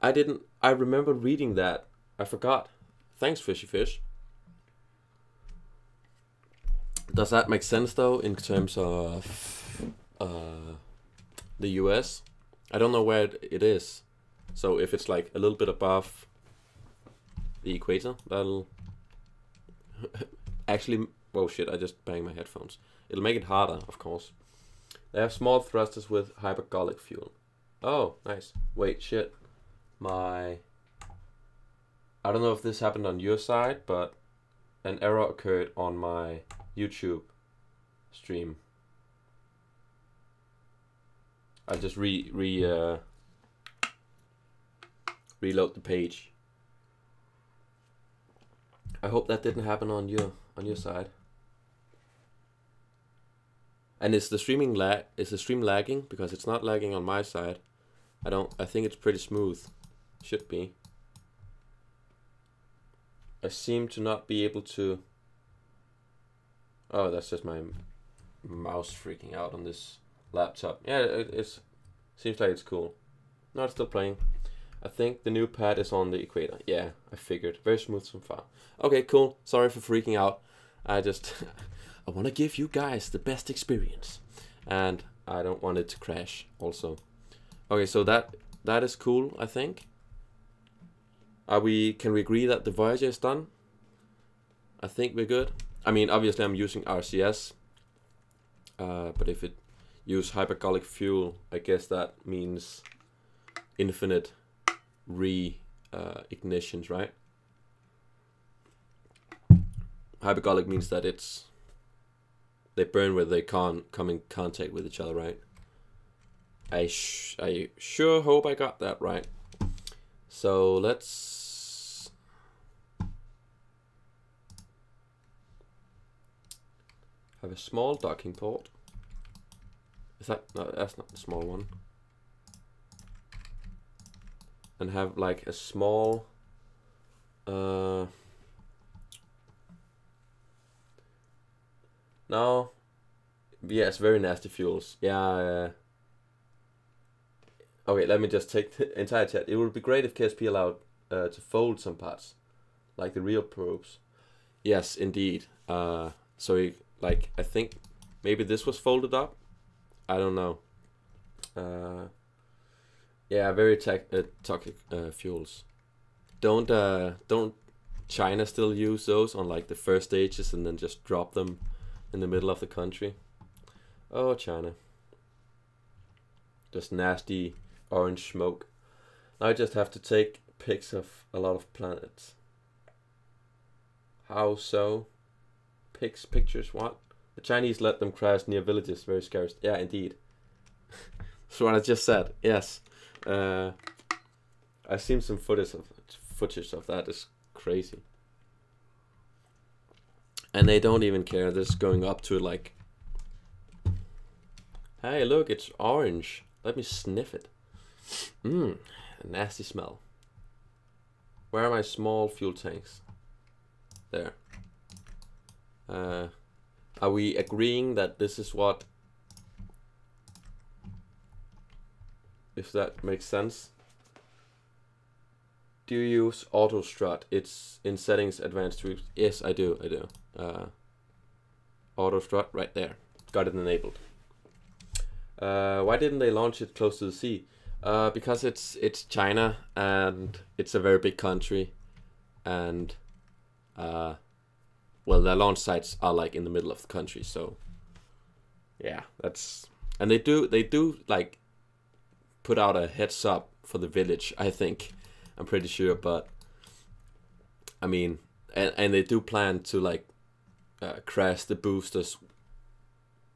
I remember reading that. I forgot. Thanks, Fishy Fish. Does that make sense though in terms of the US? I don't know where it is. So if it's like a little bit above the equator, that'll actually, oh shit, I just banged my headphones. It'll make it harder, of course. They have small thrusters with hypergolic fuel. Oh, nice. Wait, shit. I don't know if this happened on your side, but an error occurred on my YouTube stream. I'll just reload the page. I hope that didn't happen on your side. And is the stream lagging? Because it's not lagging on my side. I think it's pretty smooth. Should be. I seem to not be able to. Oh, that's just my mouse freaking out on this laptop. Yeah, it seems like it's cool. No, it's still playing. I think the new pad is on the equator. Yeah, I figured. Very smooth so far. Okay, cool. Sorry for freaking out. I just I want to give you guys the best experience, and I don't want it to crash also. Okay, so that is cool, I think. Can we agree that the Voyager is done? I think we're good. I mean, obviously I'm using RCS, but if it use hypergolic fuel, I guess that means infinite ignitions, right? Hypergolic means that they burn where they can't come in contact with each other, right? I sure hope I got that right. So let's have a small docking port. Is that, no, that's not the small one. And have like a small no, yes, very nasty fuels. Yeah. Okay, let me just take the entire chat. It would be great if KSP allowed to fold some parts, like the real probes. Yes, indeed. So like, I think maybe this was folded up. I don't know. Yeah, very toxic fuels. Don't China still use those on like the first stages and then just drop them in the middle of the country? Oh, China. Just nasty orange smoke. Now I just have to take pics of a lot of planets. How so? Pictures, what? The Chinese let them crash near villages, very scarce. Yeah, indeed. That's what I just said, yes. I've seen some footage of that. It's crazy. And they don't even care. They're just going up to it like, hey, look, it's orange. Let me sniff it. A nasty smell. Where are my small fuel tanks? There. Are we agreeing that this is what, if that makes sense? Do you use auto strut? It's in settings, advanced tweaks. Yes, I do. Auto strut right there. Got it enabled. Why didn't they launch it close to the sea? Because it's China and it's a very big country, and well, their launch sites are like in the middle of the country, so yeah, that's, and they do like put out a heads up for the village, I think. I'm pretty sure, but I mean, and they do plan to like crash the boosters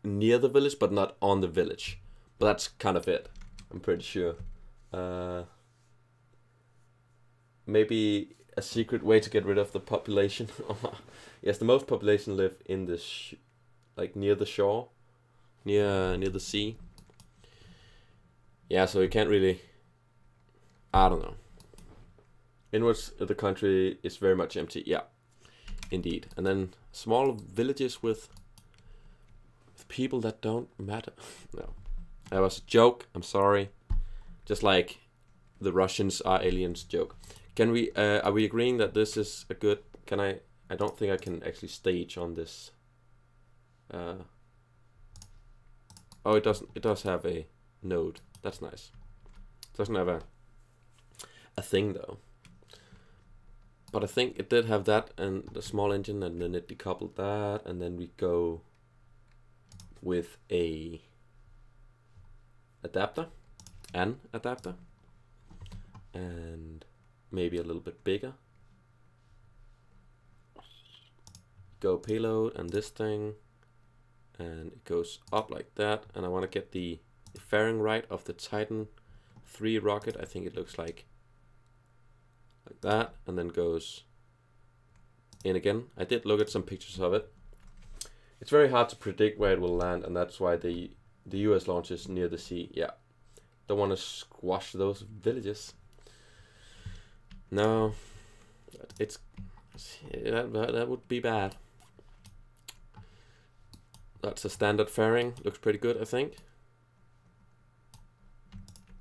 near the village, but not on the village. But that's kind of it, I'm pretty sure. Maybe a secret way to get rid of the population. Yes, the most population live in the like near the shore, near the sea. Yeah, so you can't really, I don't know. Inwards, the country is very much empty. Yeah, indeed. And then small villages with people that don't matter. No, that was a joke. I'm sorry. Just like the Russians are aliens joke. Can we? Are we agreeing that this is a good? Can I? I don't think I can actually stage on this. Oh, it doesn't. It does have a node. That's nice. It doesn't have a thing though. But I think it did have that and the small engine, and then it decoupled that, and then we go with a adapter, an adapter, and maybe a little bit bigger. Go payload and this thing, and it goes up like that, and I want to get the fairing right of the Titan 3 rocket. I think it looks like that, and then goes in again. I did look at some pictures of it. It's very hard to predict where it will land, and that's why the US launches near the sea. Yeah, don't want to squash those villages. No, that would be bad. That's a standard fairing. Looks pretty good, I think.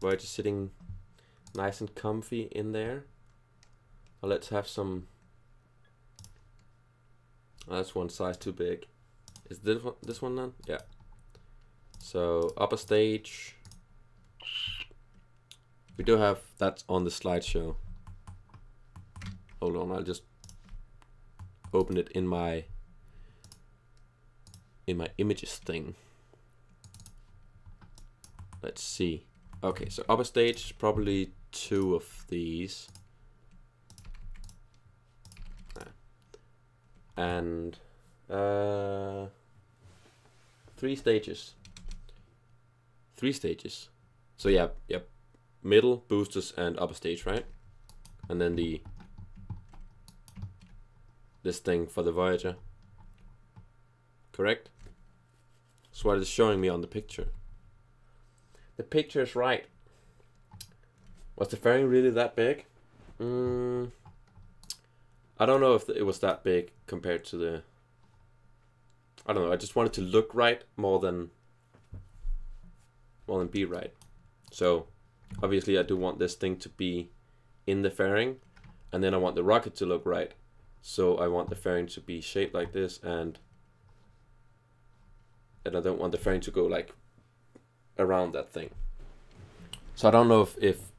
We're just sitting nice and comfy in there. Let's have some. Oh, that's one size too big. Is this one then? Yeah. So upper stage. We do have that on the slideshow. Hold on, I'll just open it in my images thing. Let's see. Okay, so upper stage, probably 2 of these. And 3 stages. 3 stages. So yeah, yep. Middle, boosters, and upper stage, right? And then this thing for the Voyager. Correct? That's what it's showing me on the picture. The picture is right. Was the fairing really that big? I don't know if it was that big compared to the... I don't know, I just wanted to look right more than be right. So, obviously I do want this thing to be in the fairing, and then I want the rocket to look right. So I want the fairing to be shaped like this, and I don't want the fairing to go like around that thing. So I don't know if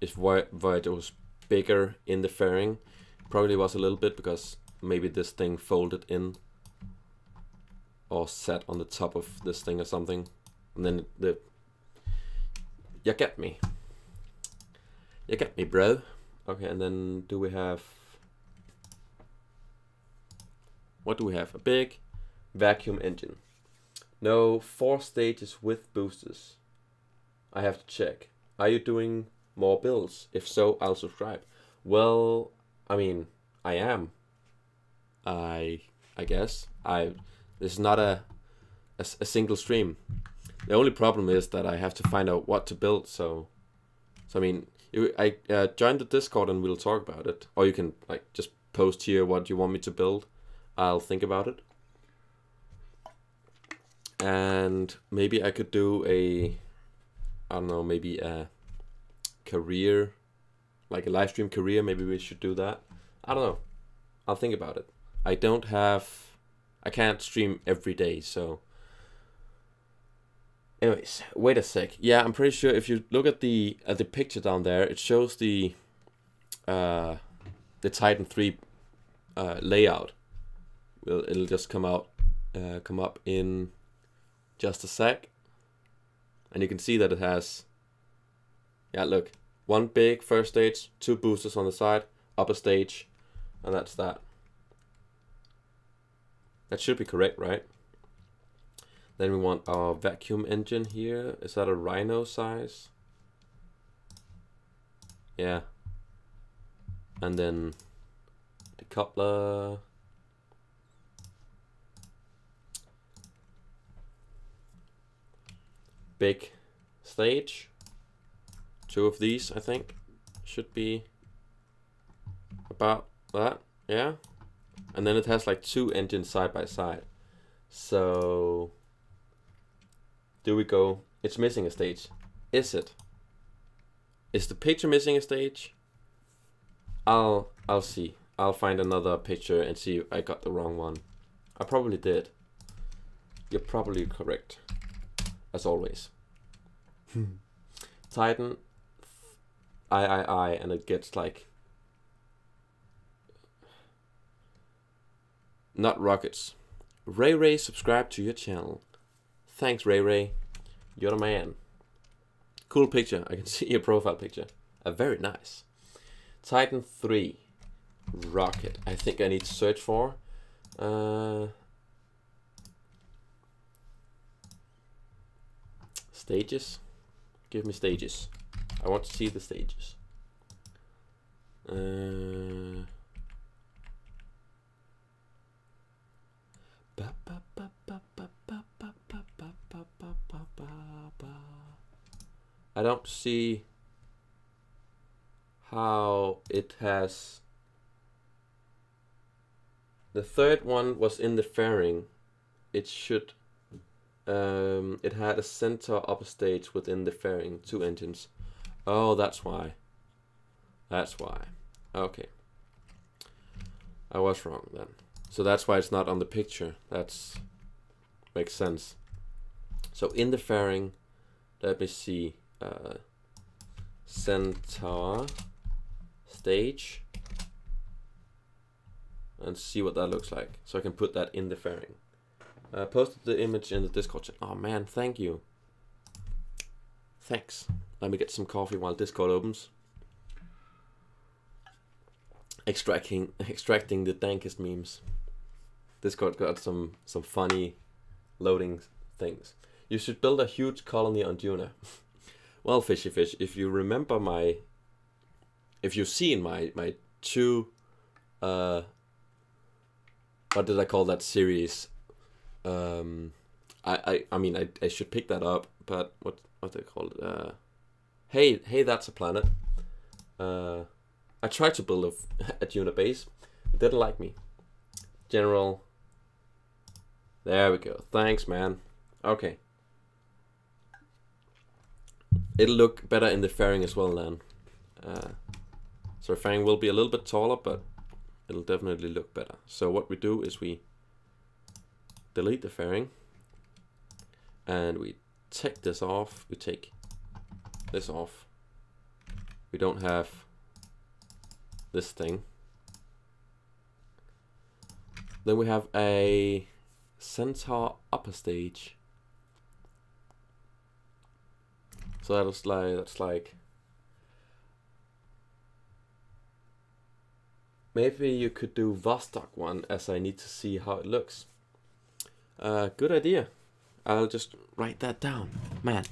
Voyager was bigger in the fairing. Probably was a little bit, because maybe this thing folded in or sat on the top of this thing or something, and then you get me. You get me, bro. Okay, and then do we have... What do we have? A big vacuum engine. No, 4 stages with boosters. I have to check. Are you doing more builds? If so, I'll subscribe. Well, I mean, I am. I guess. This is not a single stream. The only problem is that I have to find out what to build. So I mean, I join the Discord and we'll talk about it. Or you can like just post here what you want me to build. I'll think about it. And maybe I could do I don't know, maybe a career, like a live stream career. Maybe we should do that. I don't know. I'll think about it. I can't stream every day, so. Anyways, wait a sec. Yeah, I'm pretty sure if you look at the picture down there, it shows the Titan 3 layout. Well, it'll just come up in just a sec, and you can see that it has. Yeah, look, 1 big first stage, 2 boosters on the side, upper stage, and that's that. That should be correct, right? Then we want our vacuum engine here. Is that a Rhino size? Yeah. And then the coupler. Big stage. 2 of these, I think, should be about that. Yeah. And then it has like 2 engines side by side. So do we go? It's missing a stage. Is it? Is the picture missing a stage? I'll see. I'll find another picture and see if I got the wrong one. I probably did. You're probably correct, as always. Titan, I, and it gets like not rockets. Ray, subscribe to your channel. Thanks, Ray. You're the man. Cool picture. I can see your profile picture. Very nice. Titan 3 rocket. I think I need to search for. Stages. Give me stages. I want to see the stages. I don't see how it has. The third one was in the fairing. It should. It had a center upper stage within the fairing, 2 engines. Oh, that's why. That's why. Okay. I was wrong then. So that's why it's not on the picture. That's makes sense. So in the fairing, let me see. Centaur stage. and see what that looks like, so I can put that in the fairing. Posted the image in the Discord chat. Oh man, thank you. Thanks. Let me get some coffee while Discord opens. Extracting the dankest memes. Discord got some funny loading things. You should build a huge colony on Duna. Well, Fishy Fish, if you remember if you've seen my two, what did I call that series? I mean I should pick that up, but what they call it? Hey, that's a planet. I tried to build a Duna base. It didn't like me. General. There we go. Thanks, man. Okay. It'll look better in the fairing as well then. So fairing will be a little bit taller, but it'll definitely look better. So what we do is we delete the fairing and we take this off. We take this off. We don't have this thing. Then we have a Centaur upper stage. So that's like maybe you could do Vostok one, as I need to see how it looks. Good idea. I'll just write that down. Man.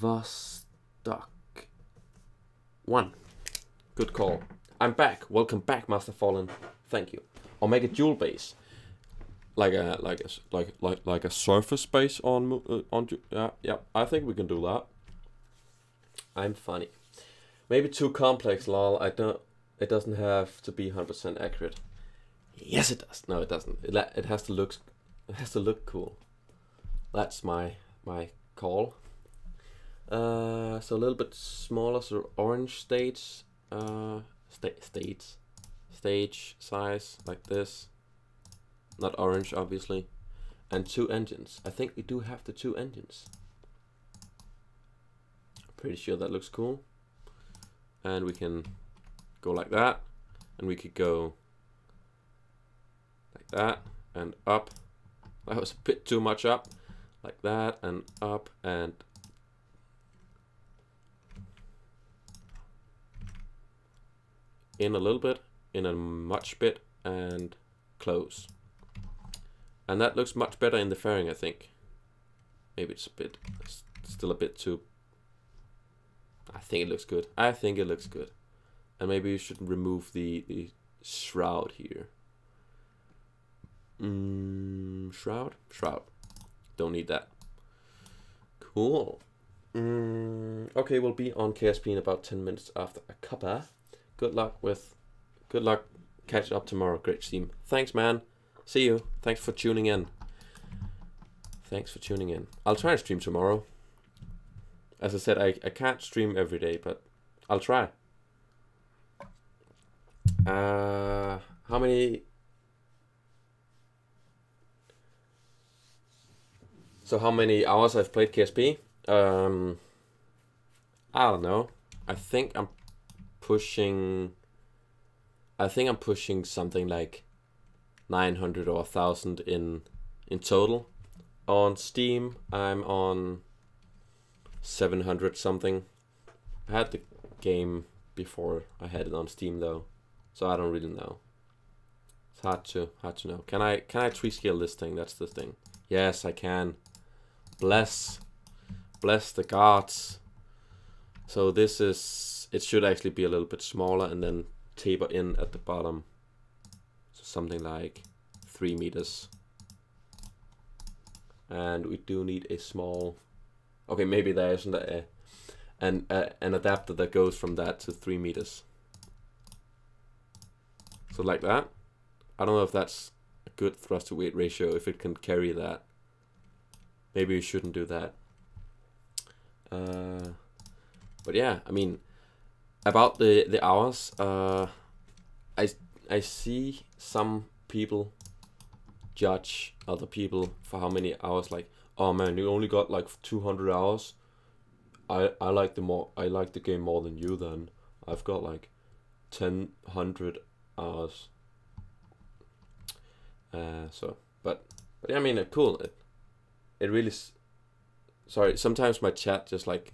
Vostok 1. Good call. I'm back. Welcome back, Master Fallen. Thank you. Or make a dual base. Like a surface base on yeah. I think we can do that. I'm funny. Maybe too complex, lol. It doesn't have to be 100% accurate. Yes, it does. No, it doesn't. It has to look. It has to look cool. That's my call. So a little bit smaller. So orange stage. Stage size like this. Not orange, obviously. And 2 engines. I think we do have the 2 engines. Pretty sure that looks cool. And we can go like that. And we could go like that and up. That was a bit too much up. Like that and up and in a little bit, in a much bit, and close. And that looks much better in the fairing, I think. Maybe it's still a bit too. I think it looks good. I think it looks good. And maybe you should remove the shroud here. Shroud? Shroud. Don't need that. Cool. Okay, we'll be on KSP in about 10 minutes after a cuppa. Good luck. Catch up tomorrow. Great stream. Thanks, man. See you. Thanks for tuning in. I'll try and stream tomorrow. As I said, I can't stream every day, but I'll try. How many? So how many hours I've played KSP? I don't know. I think I'm pushing something like 900 or 1,000 in total. On Steam, I'm on 700 something. I had the game before I had it on Steam though, so I don't really know. It's hard to know. Can I 3-scale this thing? That's the thing. Yes, I can. Bless the gods. So this is, it should actually be a little bit smaller and then taper in at the bottom. So something like 3 meters. And we do need a small, okay, maybe there isn't an adapter that goes from that to 3 meters. So like that. I don't know if that's a good thrust to weight ratio, if it can carry that. Maybe we shouldn't do that. But yeah, I mean, about the hours, I see some people judge other people for how many hours, like, oh man, you only got like 200 hours. I like the game more than you then. I've got like 1,000 hours. But yeah, I mean, cool. It really. Sorry, sometimes my chat just like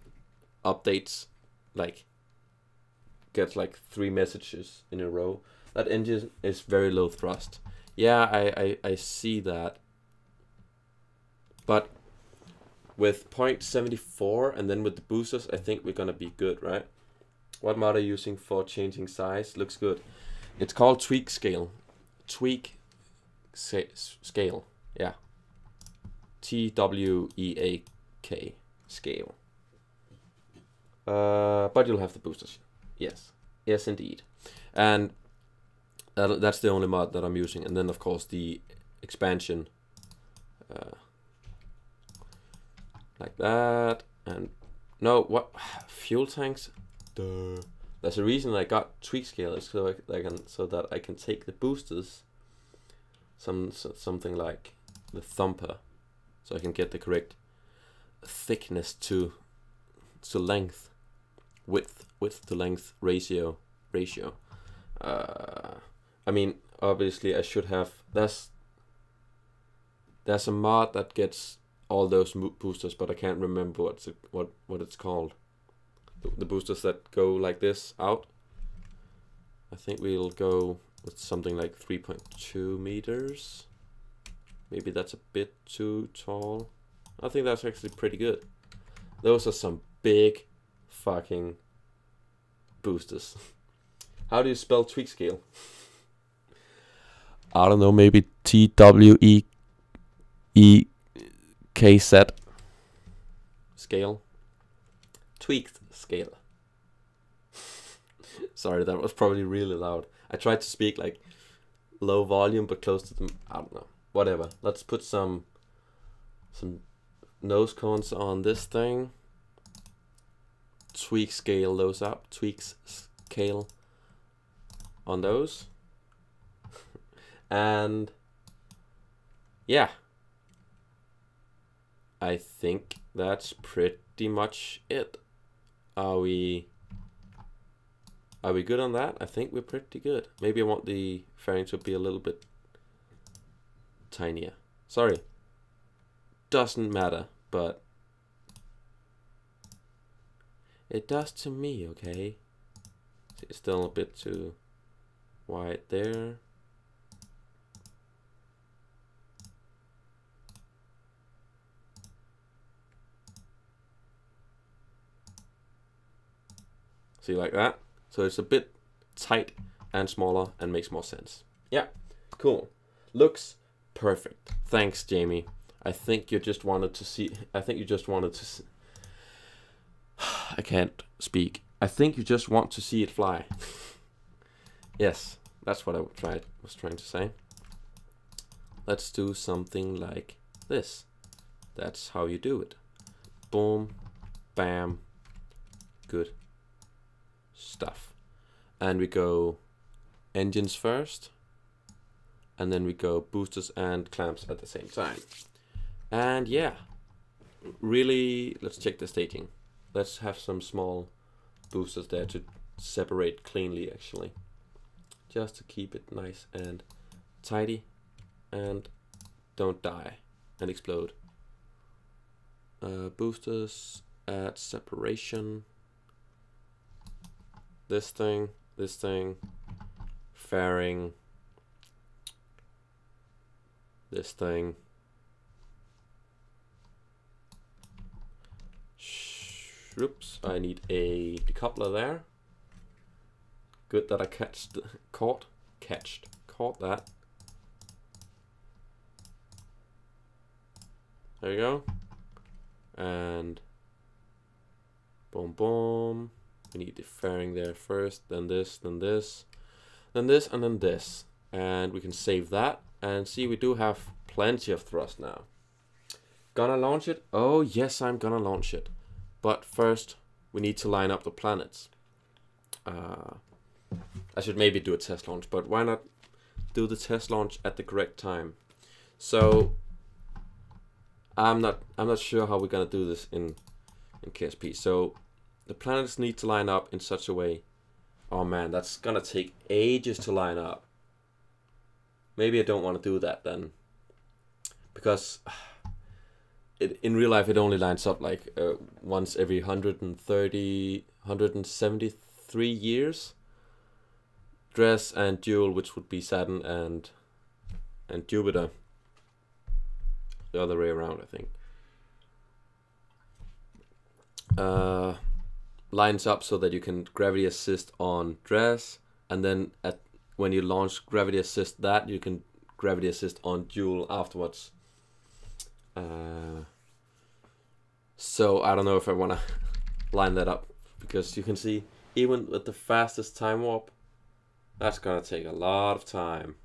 updates, like gets like 3 messages in a row. That engine is very low thrust. Yeah, I see that. But with 0.74 and then with the boosters, I think we're gonna be good, right? What mod are you using for changing size? Looks good. It's called Tweak Scale. Tweak Scale. Yeah. TWEAK Scale. But you'll have the boosters. Yes. Yes, indeed. And that's the only mod that I'm using. And then, of course, the expansion. Like that. And no, what? Fuel tanks? Duh. There's a reason I got Tweak Scale, so that I can take the boosters, something like the thumper, so I can get the correct thickness to length, width to length ratio. I mean, obviously I should have. There's a mod that gets all those boosters, but I can't remember what it's called. The boosters that go like this out. I think we'll go with something like 3.2 meters. Maybe that's a bit too tall. I think that's actually pretty good. Those are some big fucking boosters. How do you spell Tweak Scale? I don't know, maybe TWEEKZ scale. Tweaked scale. Sorry, that was probably really loud. I tried to speak like low volume but close to them. I don't know. Whatever. Let's put some nose cones on this thing. Tweak scale those up. Tweaks scale on those. And yeah, I think that's pretty much it. Are we good on that? I think we're pretty good. Maybe I want the fairing to be a little bit tinier. Sorry. Doesn't matter, but it does to me, okay? It's still a bit too wide there. See, like that? So it's a bit tight and smaller and makes more sense. Yeah, cool. Looks perfect. Thanks, Jamie. I think you just wanted to see. I can't speak. I think you just want to see it fly. Yes, that's what I was trying to say. Let's do something like this. That's how you do it. Boom, bam, good stuff. And we go engines first, and then we go boosters and clamps at the same time. And yeah, really, let's check the staging. Let's have some small boosters there to separate cleanly, actually, just to keep it nice and tidy and don't die and explode. Boosters at separation. This thing, fairing, this thing. Oops, I need a decoupler there. Good that I caught that. There you go. And boom, boom. We need the fairing there first, then this, then this, then this, and then this. And we can save that and see we do have plenty of thrust now. Gonna launch it? Oh yes, I'm gonna launch it. But first, we need to line up the planets. I should maybe do a test launch, but why not do the test launch at the correct time? So I'm not sure how we're gonna do this in KSP. So the planets need to line up in such a way. Oh man, that's gonna take ages to line up. maybe I don't want to do that then, because in real life it only lines up like once every 173 years. Dress and Duel, which would be Saturn and Jupiter. The other way around, I think. Lines up so that you can gravity assist on Dress, and then when you launch gravity assist that, you can gravity assist on Duel afterwards. So I don't know if I want to line that up, because you can see even with the fastest time warp, that's gonna take a lot of time.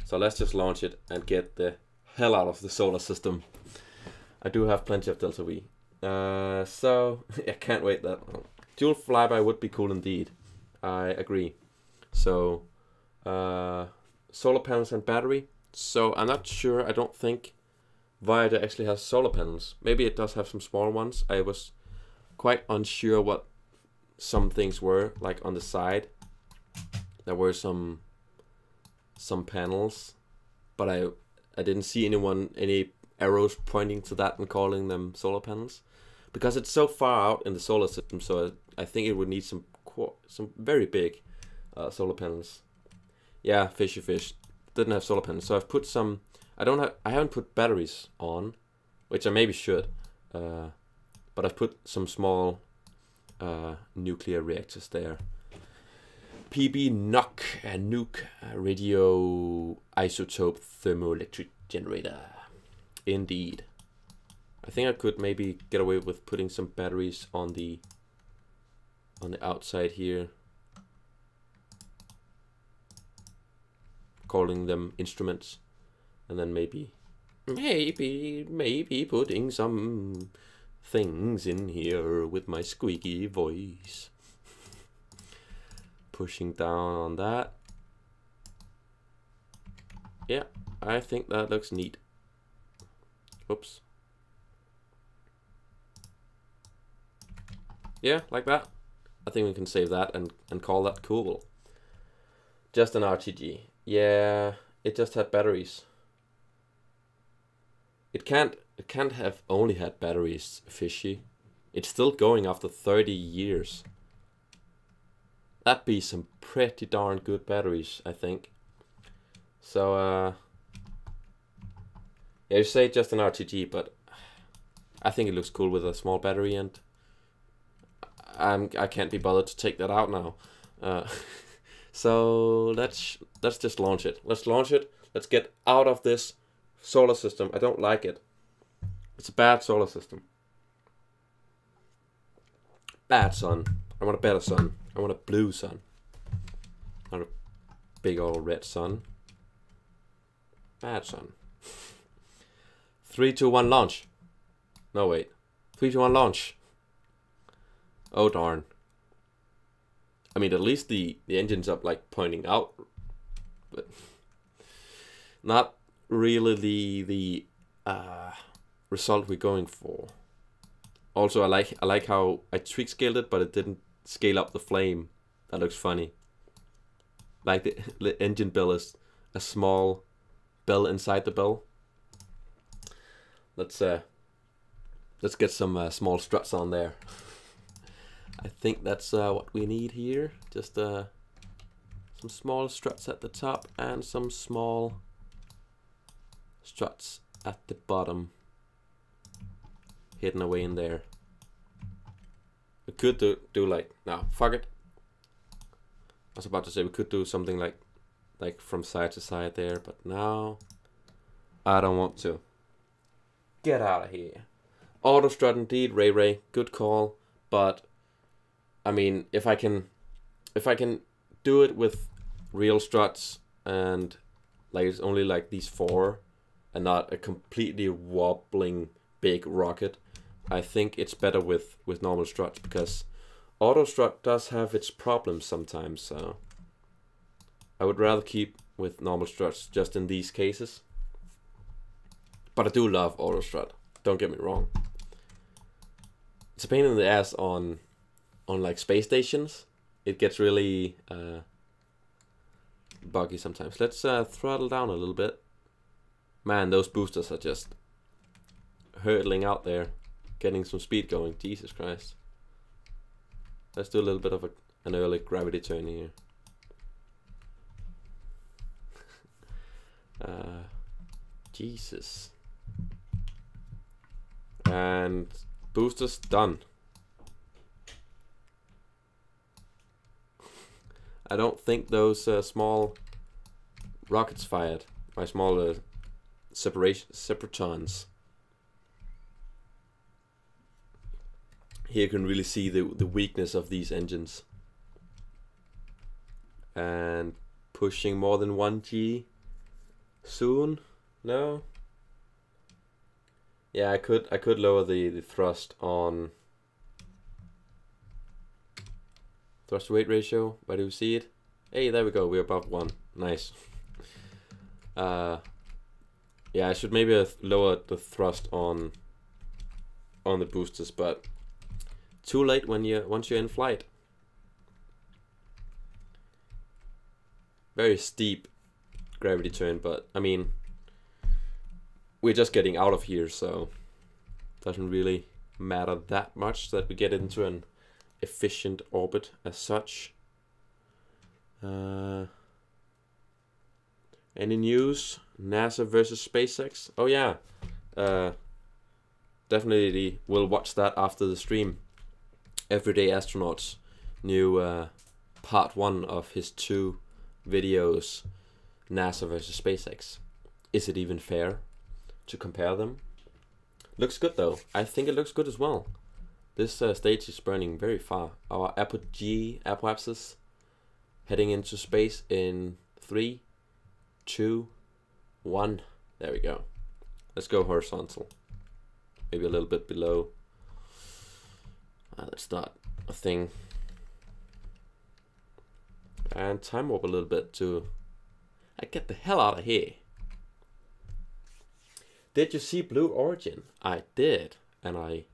So let's just launch it and get the hell out of the solar system. I do have plenty of Delta V. So I can't wait that long. Dual flyby would be cool indeed. I agree. So solar panels and battery. So I'm not sure. I don't think Voyager actually has solar panels. Maybe it does have some small ones. I was quite unsure what some things were, like on the side. There were some panels, but I didn't see any arrows pointing to that and calling them solar panels, because it's so far out in the solar system. So I think it would need some very big solar panels. Yeah, fishy fish didn't have solar panels, so I've put some. I haven't put batteries on, which I maybe should, but I've put some small nuclear reactors there. PB NOC, a nuke radio isotope thermoelectric generator. Indeed. I think I could maybe get away with putting some batteries on the outside here, calling them instruments, and then maybe putting some things in here with my squeaky voice. Pushing down on that. Yeah, I think that looks neat. Oops. Yeah, like that. I think we can save that and call that cool. Just an RTG. Yeah, it just had batteries. It can't have only had batteries, fishy. It's still going after 30 years. That'd be some pretty darn good batteries, I think. So, yeah, you say just an RTG, but I think it looks cool with a small battery, and I can't be bothered to take that out now. So let's just launch it. Let's launch it. Let's get out of this solar system. I don't like it. It's a bad solar system. Bad sun. I want a better sun. I want a blue sun. Not a big old red sun. Bad sun. 3, 2, 1, launch. No, wait. 3, 2, 1, launch. Oh, darn. I mean, at least the engine's up, like, pointing out. But not really the result we're going for. Also, I like how I tweak scaled it, but it didn't scale up the flame. That looks funny. Like the engine bell is a small bell inside the bell. Let's get some small struts on there. I think that's what we need here. Just some small struts at the top and some small struts at the bottom, hidden away in there. We could do like, no, fuck it. I was about to say we could do something like from side to side there, but now I don't want to. Get out of here. Auto strut indeed, Ray, good call. But I mean, if I can do it with real struts and like it's only like these 4 and not a completely wobbling big rocket, I think it's better with normal struts, because auto strut does have its problems sometimes. So I would rather keep with normal struts just in these cases. But I do love auto strut. Don't get me wrong. It's a pain in the ass on like space stations. It gets really buggy sometimes. Let's throttle down a little bit. Man, those boosters are just hurtling out there, getting some speed going. Jesus Christ. Let's do a little bit of an early gravity turn here. Jesus. And boosters done. I don't think those small rockets fired, my small separatons. Here you can really see the weakness of these engines. And pushing more than 1G soon? No? Yeah, I could lower the thrust on thrust to weight ratio. Where do we see it? Hey, there we go. We're above 1. Nice. Yeah, I should maybe lower the thrust on the boosters, but too late once you're in flight. Very steep gravity turn, but I mean, we're just getting out of here, so doesn't really matter that much that we get into an efficient orbit as such. Any news? NASA versus SpaceX? Oh yeah, definitely we'll watch that after the stream. Everyday Astronauts, new part 1 of his 2 videos, NASA versus SpaceX. Is it even fair to compare them? Looks good though. I think it looks good as well. This stage is burning very far. Our apoapsis heading into space in 3, 2, 1. There we go. Let's go horizontal. Maybe a little bit below. That's not a thing. And time warp a little bit to get the hell out of here. Did you see Blue Origin? I did, and I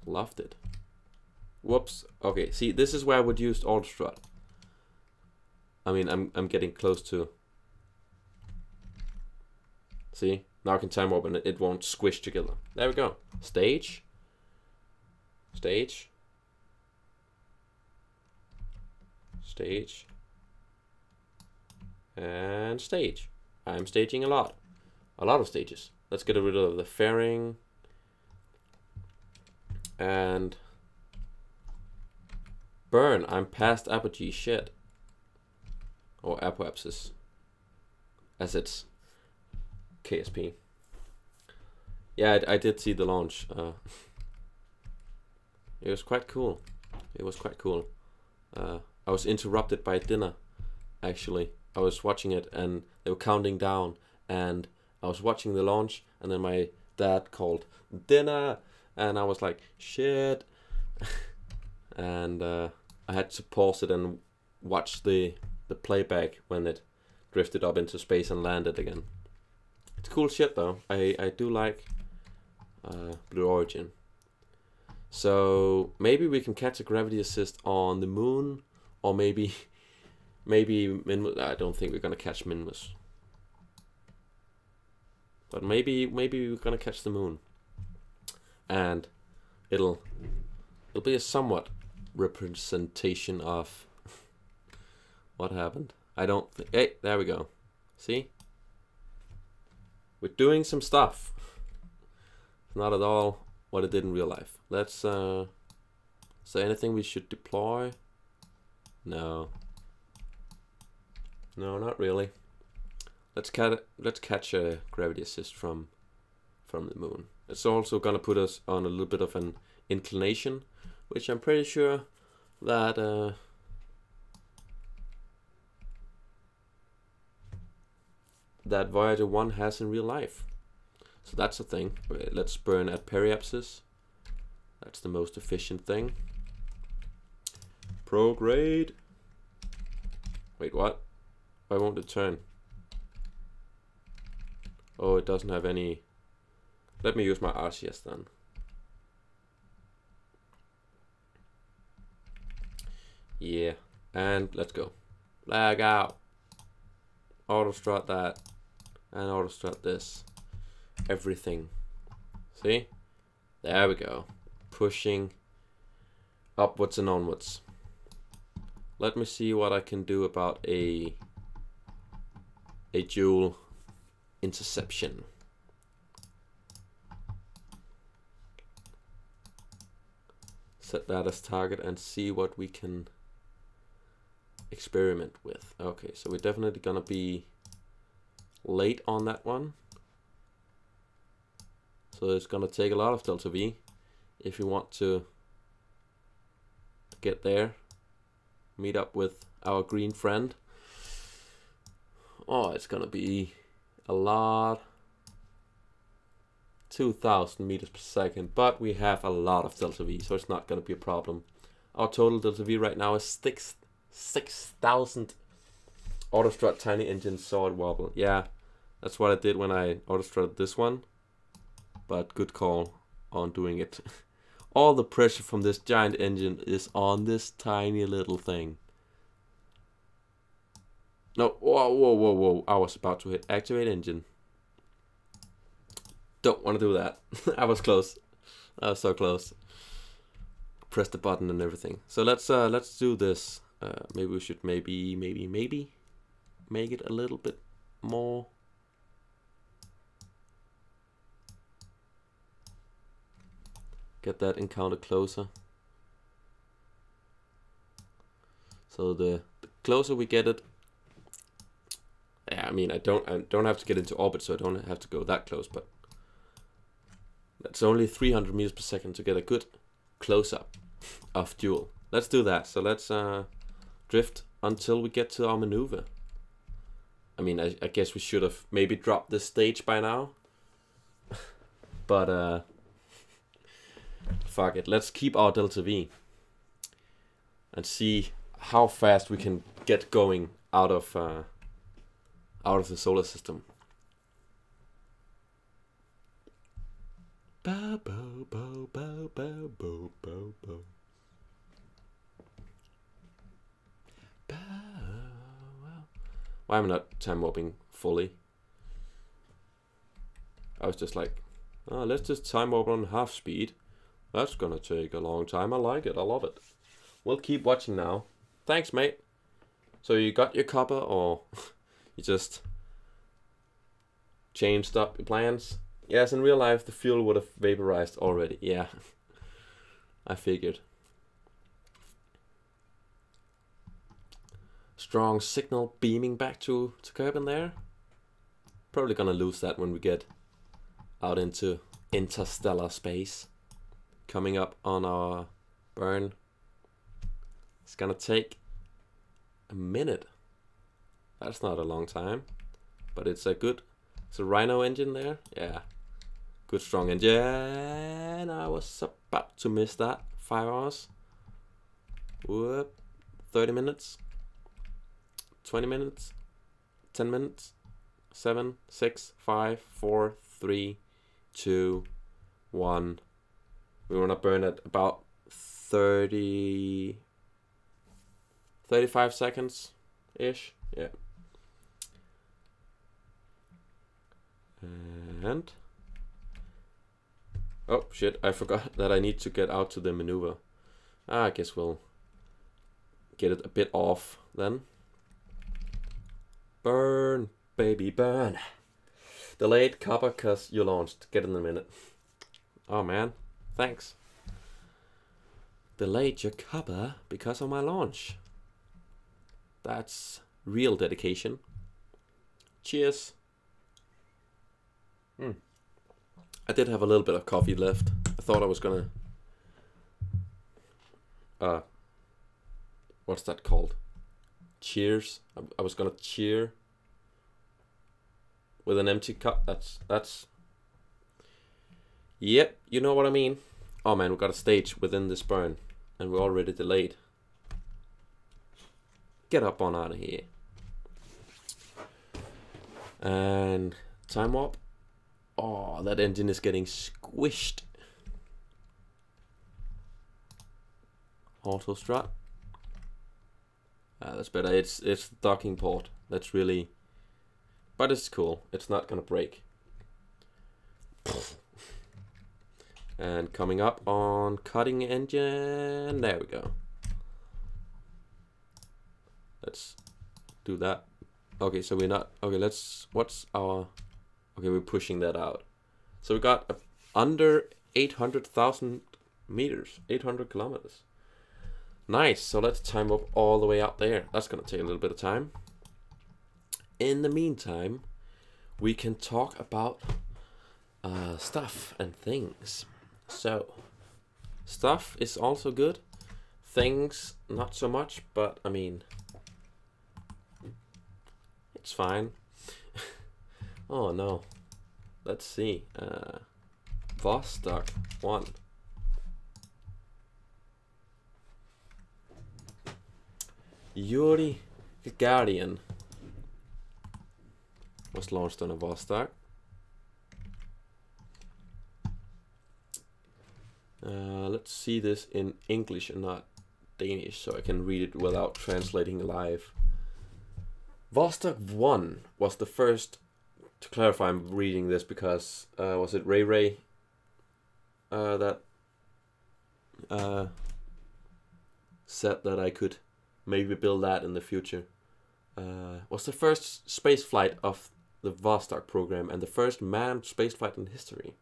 loved it. Whoops. Okay, see, this is where I would use auto strut. I mean, I'm getting close to. See, now I can time warp and it won't squish together. There we go. Stage. Stage. Stage. And stage. I'm staging a lot of stages. Let's get rid of the fairing and burn. I'm past apogee. Shit. Or apoapsis, as it's KSP. Yeah, I did see the launch. It was quite cool. It was quite cool. I was interrupted by dinner, actually. I was watching it and they were counting down, and I was watching the launch, and then my dad called dinner, and I was like, shit. And I had to pause it and watch the playback when it drifted up into space and landed again. It's cool shit though. I do like Blue Origin. So maybe we can catch a gravity assist on the moon, or maybe Minmus. I don't think we're gonna catch Minmus, but maybe we're gonna catch the moon, and it'll be a somewhat representation of what happened. I don't think. Hey, there we go. See, we're doing some stuff. It's not at all what it did in real life. Let's. Is there anything we should deploy? No. No, not really. Let's catch a gravity assist from the moon. It's also gonna put us on a little bit of an inclination, which I'm pretty sure that that Voyager 1 has in real life. So that's a thing. Let's burn at periapsis. That's the most efficient thing. Prograde. Wait, what? Why won't it turn? Oh, it doesn't have any. Let me use my RCS then. Yeah, and let's go. Lag out. auto strut that, and auto strut this. Everything. See? There we go. Pushing upwards and onwards. Let me see what I can do about a dual interception. Set that as target and see what we can experiment with. Okay, so we're definitely gonna be late on that one. So it's gonna take a lot of delta V if you want to get there. Meet up with our green friend. Oh, it's gonna be a lot. 2,000 meters per second, but we have a lot of delta V, so it's not gonna be a problem. Our total delta V right now is 6,000. Auto strut tiny engine, saw it wobble. Yeah, that's what I did when I auto strutted this one. But good call on doing it. All the pressure from this giant engine is on this tiny little thing. No, whoa, whoa, whoa, whoa. I was about to hit activate engine. Don't want to do that. I was close. I was so close. Press the button and everything. So let's do this. Maybe we should maybe make it a little bit more. Get that encounter closer. So the closer we get it, yeah, I mean I don't have to get into orbit, so I don't have to go that close, but that's only 300 meters per second to get a good close-up of dual. Let's do that. So let's drift until we get to our maneuver. I mean, I guess we should have maybe dropped this stage by now, but fuck it. Let's keep our delta V and see how fast we can get going out of the solar system. Bow, bow, bow, bow, bow, bow, bow, bow. Bow, wow. Why am I not time warping fully? I was just like, oh, let's just time warp on half speed. That's gonna take a long time. I like it. I love it. We'll keep watching now. Thanks, mate. So you got your copper, or you just changed up your plans? Yes, in real life the fuel would have vaporized already. Yeah, I figured. Strong signal beaming back to Kerbal there. Probably gonna lose that when we get out into interstellar space. Coming up on our burn. It's gonna take a minute. That's not a long time, but it's a good. It's a Rhino engine there. Yeah, good strong engine. I was about to miss that. 5 hours. Whoop. 30 minutes. 20 minutes. 10 minutes. 7, 6, 5, 4, 3, 2, 1. We want to burn at about 35 seconds ish. Yeah. And oh shit, I forgot that I need to get out to the maneuver. I guess we'll get it a bit off then. Burn, baby, burn. Delayed copper cause you launched. Get in a minute. Oh man, thanks. Delayed your copper because of my launch. That's real dedication. Cheers. I did have a little bit of coffee left. I thought I was gonna what's that called? Cheers. I was gonna cheer with an empty cup. That's yep, you know what I mean. Oh man, we got a stage within this burn and we're already delayed. Get up on out of here. And time warp. Oh, that engine is getting squished. Auto strut. That's better. It's the docking port. That's really but it's cool. It's not gonna break. And coming up on cutting engine. There we go. Let's do that. Okay, so we're not, okay, let's, what's our, okay, we're pushing that out. So we got under 800,000 meters, 800 kilometers. Nice, so let's time up all the way out there. That's gonna take a little bit of time. In the meantime, we can talk about stuff and things. So, stuff is also good. Things, not so much, but I mean, it's fine. Oh no. Let's see. Vostok 1. Yuri Gagarin was launched on a Vostok. Let's see this in English and not Danish, so I can read it without translating live. Vostok 1 was the first, to clarify, I'm reading this because, was it Ray that said that I could maybe build that in the future. Was the first space flight of the Vostok program and the first manned space flight in history.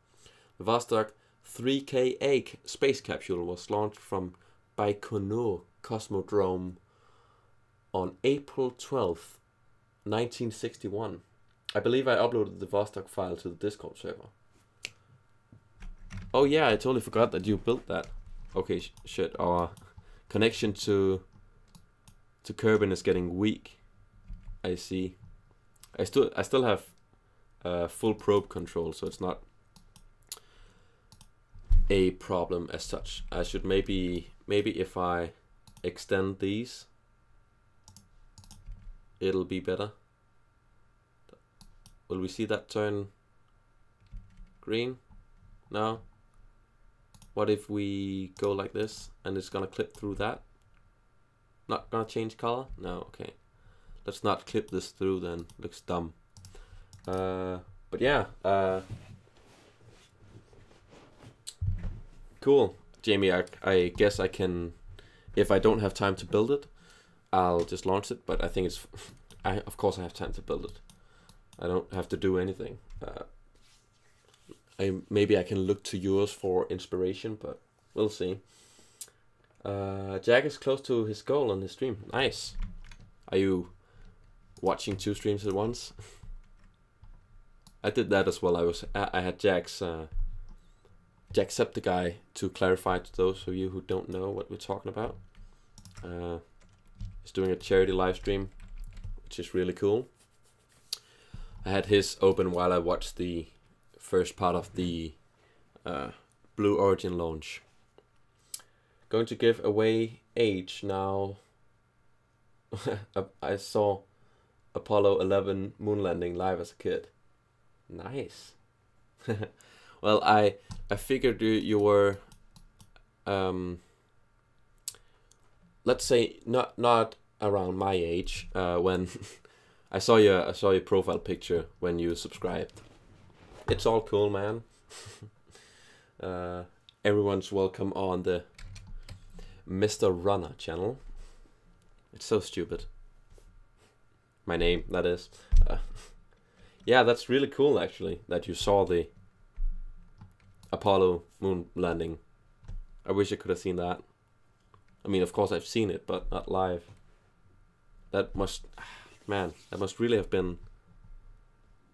The Vostok 3K8 space capsule was launched from Baikonur Cosmodrome on April 12th, 1961. I believe I uploaded the Vostok file to the Discord server. Oh yeah, I totally forgot that you built that. Okay, shit, our connection to Kerbal is getting weak. I see. I still have full probe control, so it's not a problem as such. I should maybe if I extend these, it'll be better. Will we see that turn green? No. What if we go like this and it's gonna clip through that? Not gonna change color? No, okay. Let's not clip this through then. Looks dumb. But yeah, cool. Jamie, I guess I can, if I don't have time to build it, I'll just launch it, but I think it's, of course I have time to build it. I don't have to do anything. Maybe I can look to yours for inspiration, but we'll see. Jack is close to his goal on his stream. Nice. Are you watching 2 streams at once? I did that as well. I had Jacksepticeye to clarify to those of you who don't know what we're talking about. He's doing a charity live stream, which is really cool. I had his open while I watched the first part of the Blue Origin launch. Going to give away age now. I saw Apollo 11 moon landing live as a kid. Nice. Well, I figured you were, let's say not around my age when I saw your profile picture when you subscribed. It's all cool, man. Everyone's welcome on the Mr. Runner channel. It's so stupid. My name, that is. Yeah, that's really cool actually, that you saw the Apollo moon landing. I wish I could have seen that. I mean, of course I've seen it, but not live. That must, man, that must really have been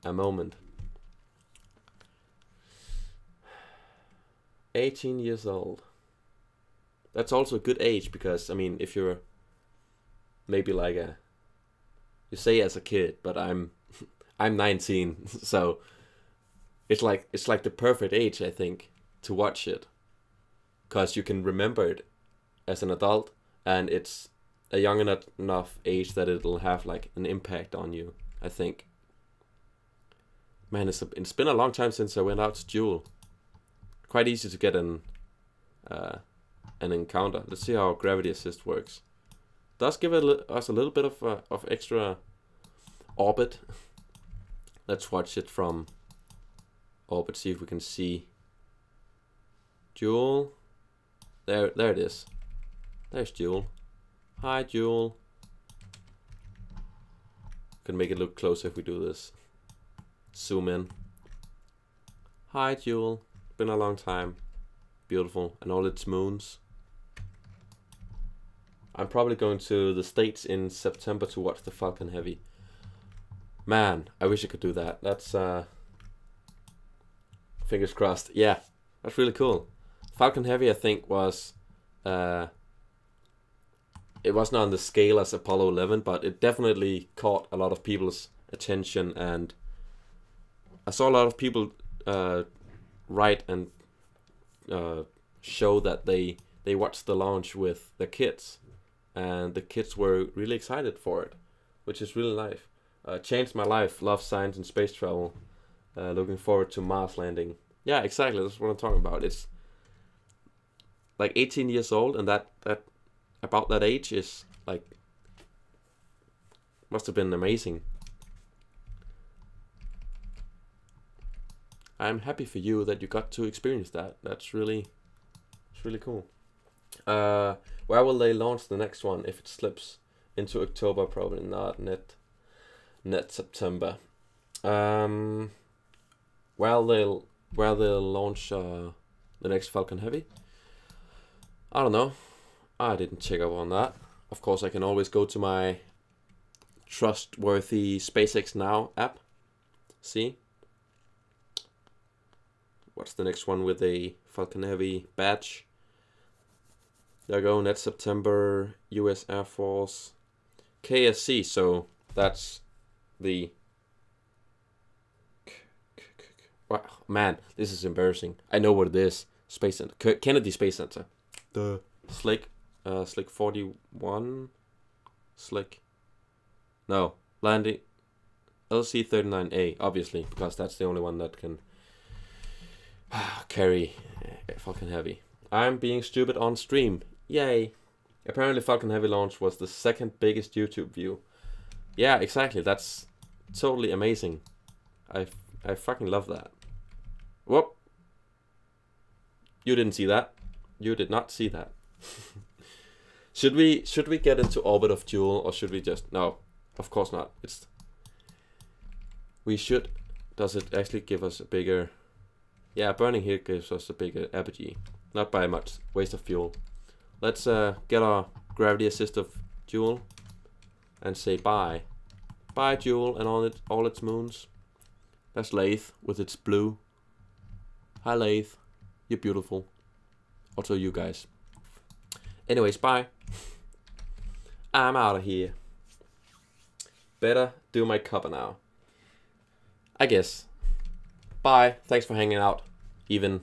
a moment. 18 years old. That's also a good age because, I mean, if you're maybe like you say as a kid, but I'm 19, so it's like the perfect age, I think, to watch it, because you can remember it as an adult, and it's a young enough age that it'll have like an impact on you, I think. Man, it's been a long time since I went out to duel. Quite easy to get an encounter. Let's see how gravity assist works. Does give us a little bit of extra orbit. Let's watch it from orbit, see if we can see Jewel. There it is. There's Jewel. Hi, Jewel. Can make it look closer if we do this. Zoom in. Hi, Jewel. Been a long time. Beautiful, and all its moons. I'm probably going to the States in September to watch the Falcon Heavy. Man, I wish I could do that. That's fingers crossed. Yeah, that's really cool. Falcon Heavy, I think, was it wasn't on the scale as Apollo 11, but it definitely caught a lot of people's attention, and I saw a lot of people write and show that they watched the launch with their kids, and the kids were really excited for it, which is really nice. Changed my life. Love science and space travel. Looking forward to Mars landing. Yeah, exactly. That's what I'm talking about. It's like 18 years old, and that about that age is like must have been amazing. I'm happy for you that you got to experience that. It's really cool. Where will they launch the next one if it slips into October? Probably not. Net September. Where they'll launch the next Falcon Heavy, I don't know. I didn't check up on that. Of course, I can always go to my trustworthy SpaceX Now app. See what's the next one with a Falcon Heavy badge. There you go. Net September. U.S. Air Force. KSC. So that's the. Wow, man, this is embarrassing. I know what it is. Space Center. Kennedy Space Center. The Slick 41. Slick. No, landing. LC-39A, obviously, because that's the only one that can carry Falcon Heavy. I'm being stupid on stream. Yay. Apparently Falcon Heavy launch was the second biggest YouTube view. Yeah, exactly. That's totally amazing. I fucking love that. Whoop. You didn't see that. You did not see that. Should we get into orbit of Jewel, or should we just... No, of course not. We should... Does it actually give us a bigger... Yeah, burning here gives us a bigger apogee. Not by much. Waste of fuel. Let's get our gravity assist of Jewel and say bye. Bye, Jewel, and all its moons. That's Lathe with its blue. Hi, Lathe. You're beautiful. Also, you guys. Anyways, bye. I'm out of here. Better do my cover now, I guess. Bye. Thanks for hanging out. Even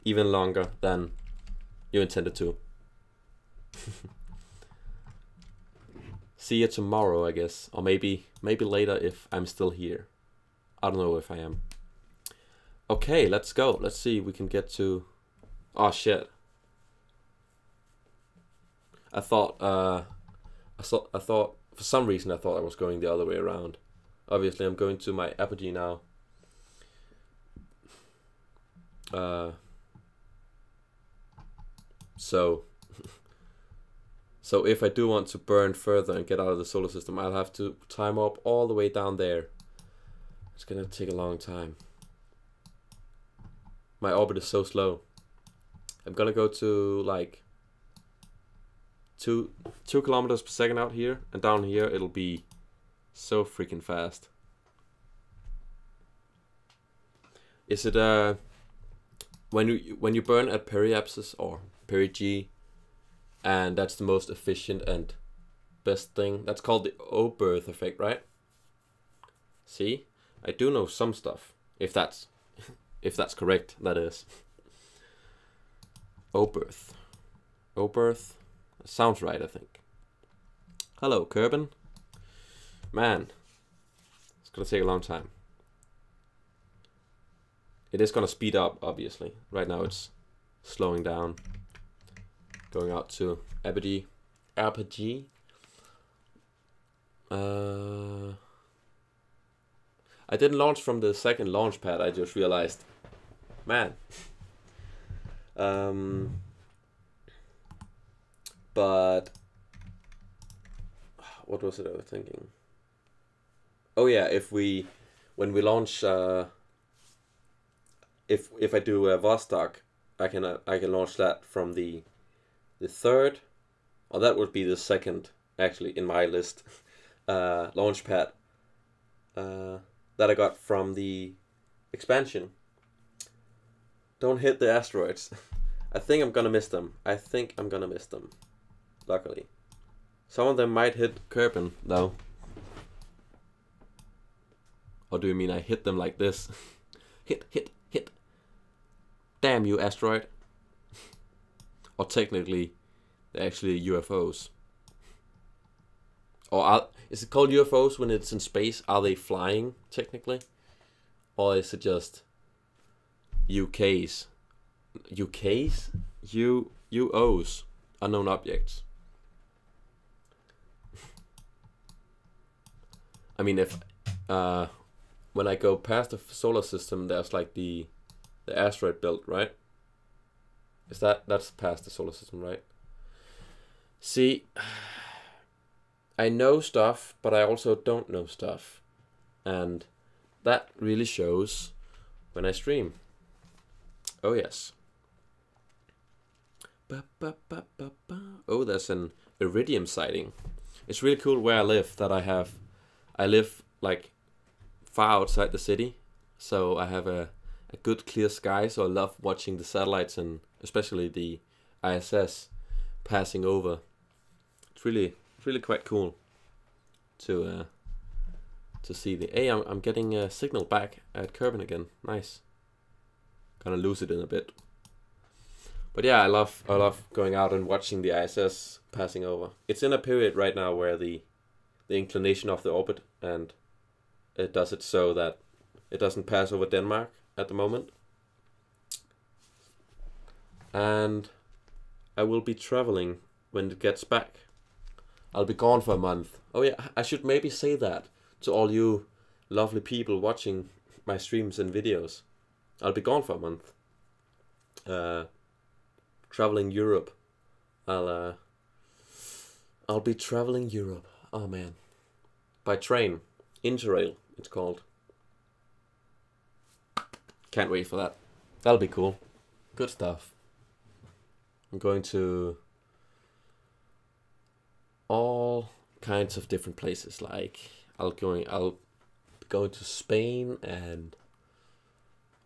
longer than you intended to. See you tomorrow, I guess. Or maybe later if I'm still here. I don't know if I am. Okay, let's go. Let's see if we can get to... Oh, shit. I thought for some reason I thought I was going the other way around. Obviously, I'm going to my apogee now. So if I do want to burn further and get out of the solar system, I'll have to time up all the way down there. It's gonna take a long time. My orbit is so slow. I'm gonna go to like 2 kilometers per second out here, and down here it'll be so freaking fast. Is it when you burn at periapsis or perigee, and that's the most efficient and best thing? That's called the O-birth effect, right? See, I do know some stuff. If that's correct, that is. O-birth. O-birth. Sounds right, I think. Hello, Kerbal. Man, it's gonna take a long time. It is gonna speed up, obviously. Right now it's slowing down. Going out to apogee. I didn't launch from the second launch pad. I just realized, man. But what was it I was thinking? Oh yeah, when we launch, if I do a Vostok, I can launch that from the third, or that would be the second actually in my list, launch pad that I got from the expansion. Don't hit the asteroids. I think I'm gonna miss them. Luckily. Some of them might hit Kerbal though. Or do you mean I hit them like this? Hit, hit, hit. Damn you, asteroid. Or technically, they're actually UFOs. Or is it called UFOs when it's in space? Are they flying, technically? Or is it just UKs? UKs? UOs. Unknown objects. I mean, if when I go past the solar system, there's like the asteroid belt, right? That's past the solar system, right? See, I know stuff, but I also don't know stuff, and that really shows when I stream. Oh yes. Oh, there's an iridium sighting. It's really cool where I live. I live like far outside the city, so I have a good clear sky. So I love watching the satellites and especially the ISS passing over. It's really quite cool to see the. Hey, I'm getting a signal back at Kerbal again. Nice. Gonna lose it in a bit. But yeah, I love going out and watching the ISS passing over. It's in a period right now where the inclination of the orbit, and it does it so that it doesn't pass over Denmark at the moment. And I will be traveling when it gets back. I'll be gone for a month. Oh yeah, I should maybe say that to all you lovely people watching my streams and videos. I'll be gone for a month. Traveling Europe. I'll be traveling Europe. Oh man. By train. Interrail, it's called. Can't wait for that. That'll be cool. Good stuff. I'm going to all kinds of different places. Like I'll be going to Spain and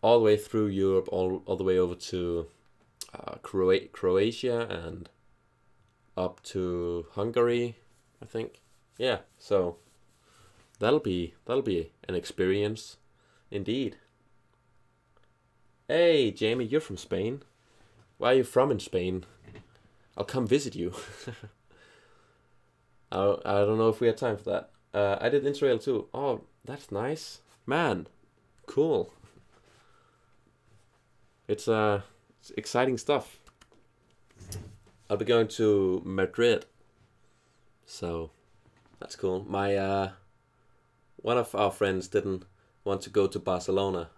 all the way through Europe, all the way over to Croatia and up to Hungary, I think. Yeah, so that'll be an experience indeed. Hey Jamie, you're from Spain. Where are you from in Spain? I'll come visit you. I don't know if we have time for that. I did Interrail too. Oh, that's nice. Man, cool. It's exciting stuff. I'll be going to Madrid. So that's cool. My one of our friends didn't want to go to Barcelona.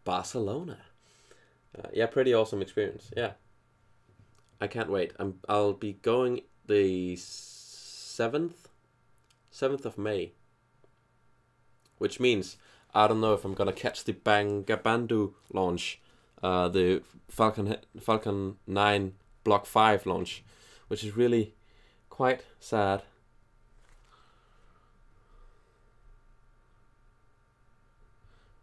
Barcelona. Yeah, pretty awesome experience. Yeah. I can't wait. I'll be going the 7th of May. Which means I don't know if I'm gonna catch the Bangabandu launch, the Falcon 9 Block 5 launch, which is really quite sad.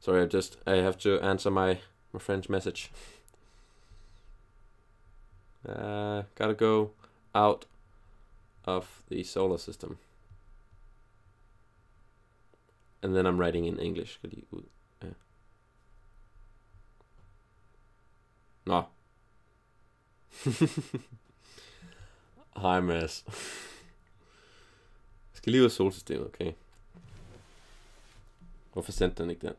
Sorry, I have to answer my friend's message. Gotta go out of the solar system. And then I'm writing in English. Could you? No. Hej Mads. Jeg skal lige ud af solsystemet, okay? Hvorfor sendte den ikke den?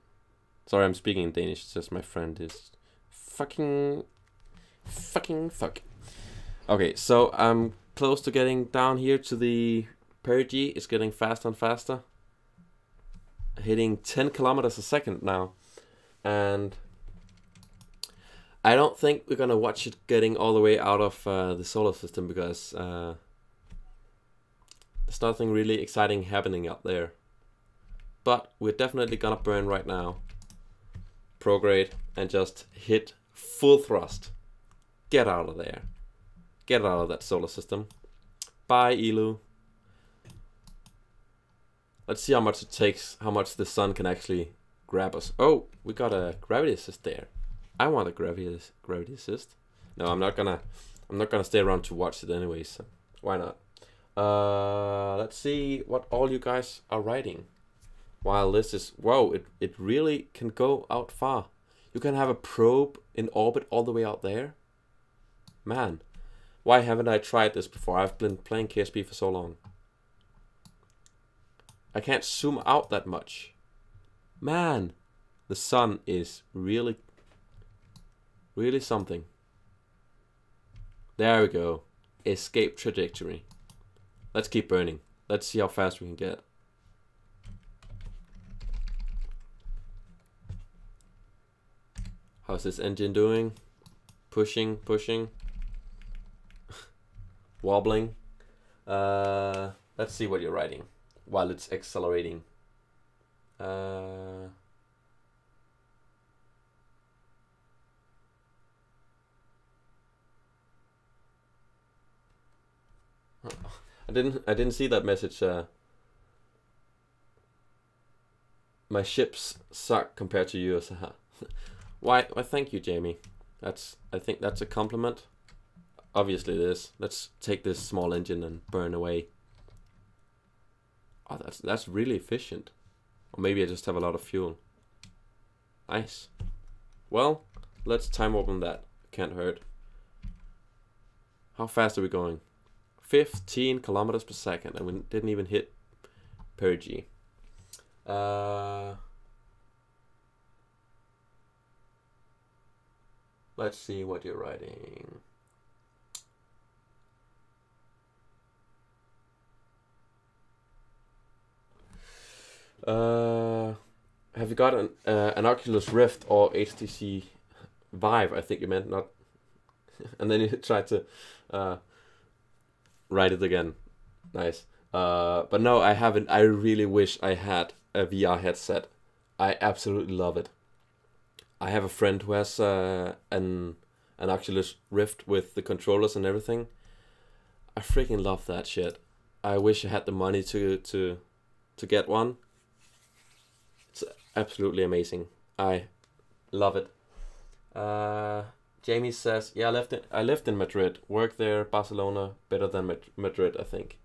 Sorry, I'm speaking in Danish. It's just my friend is fucking fuck. Okay, so I'm close to getting down here to the perigee. It's getting faster and faster. hitting 10 kilometers a second now. And I don't think we're gonna watch it getting all the way out of the solar system, because there's nothing really exciting happening out there. But we're definitely gonna burn right now. Prograde and just hit full thrust. Get out of there. Get out of that solar system. Bye, Elu. Let's see how much it takes, how much the sun can actually grab us. Oh, we got a gravity assist there. I want a gravity assist. No, I'm not gonna stay around to watch it anyways. So why not? Let's see what all you guys are writing. While this is, whoa, it really can go out far. You can have a probe in orbit all the way out there. Man, why haven't I tried this before? I've been playing KSP for so long. I can't zoom out that much. Man, the sun is really something. There we go. Escape trajectory. Let's keep burning. Let's see how fast we can get. How's this engine doing? Pushing. Wobbling. Let's see what you're writing while it's accelerating. I didn't see that message. My ships suck compared to yours. Why thank you, Jamie. I think that's a compliment. Obviously it is. Let's take this small engine and burn away. Oh, that's really efficient. Or maybe I just have a lot of fuel. Nice. Well, let's time open that. Can't hurt. How fast are we going? 15 kilometers per second, and we didn't even hit perigee. Let's see what you're writing. Have you got an Oculus Rift or HTC Vive? I think you meant, not. And then you tried to write it again. Nice. But no, I haven't. I really wish I had a VR headset. I absolutely love it. I have a friend who has an Oculus Rift with the controllers and everything. I freaking love that shit. I wish I had the money to get one. It's absolutely amazing. I love it. Jamie says, yeah, I lived in Madrid. Worked there, Barcelona, better than Madrid, I think.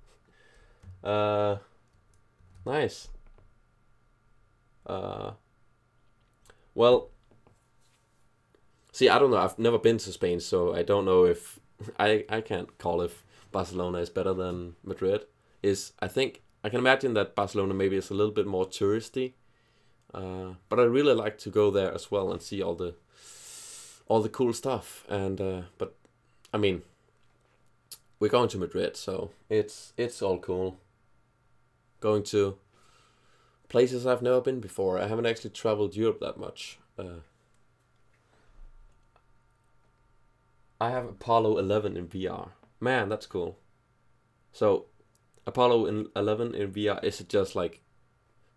Nice. Well, see, I don't know. I've never been to Spain, so I don't know if I can't call if Barcelona is better than Madrid. I think I can imagine that Barcelona maybe is a little bit more touristy. But I really like to go there as well and see all the cool stuff. And but I mean, we're going to Madrid, so it's all cool. Going to places I've never been before. I haven't actually traveled Europe that much. I have Apollo 11 in VR. Man, that's cool. So Apollo 11 in VR, is it just like,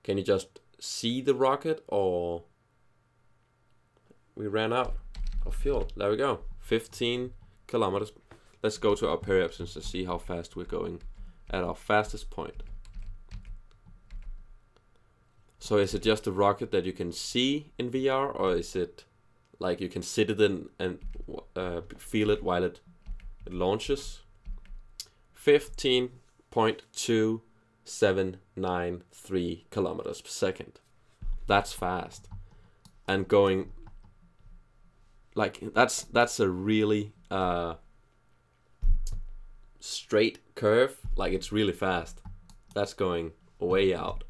can you just see the rocket, or we ran out of fuel? There we go. 15 kilometers. Let's go to our periapsins to see how fast we're going at our fastest point. So is it just a rocket that you can see in VR, or is it like you can sit it in and feel it while it launches? 15.2793 kilometers per second. That's fast. And going like that's a really straight curve. Like, it's really fast. That's going way out.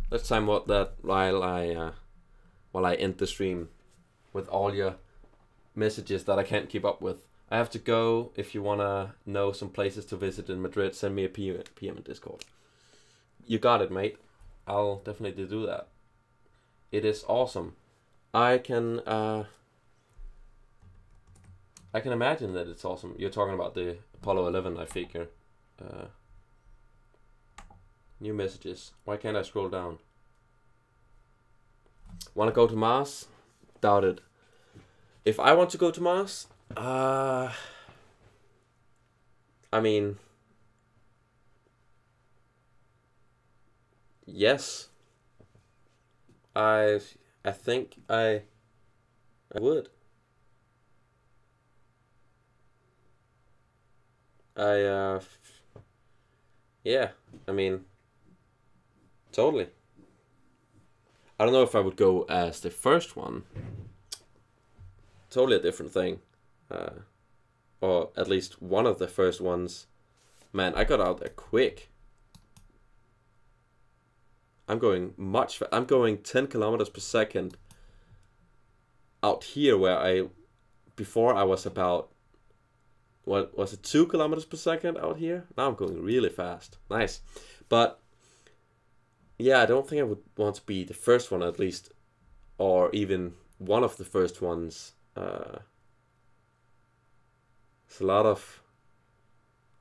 Let's time out that while I end the stream with all your messages that I can't keep up with. I have to go. If you wanna know some places to visit in Madrid, send me a PM in Discord. You got it, mate. I'll definitely do that. It is awesome. I can imagine that it's awesome. You're talking about the Apollo 11, I figure. New messages. Why can't I scroll down? Want to go to Mars? Doubt it. If I want to go to Mars, I mean, yes. I think I would. Yeah, I mean, totally. I don't know if I would go as the first one. Totally a different thing. Or at least one of the first ones. Man, I got out there quick. I'm going I'm going 10 kilometers per second out here where before I was about, what was it, 2 kilometers per second out here? Now I'm going really fast. Nice. But yeah, I don't think I would want to be the first one, at least, or even one of the first ones. There's a lot of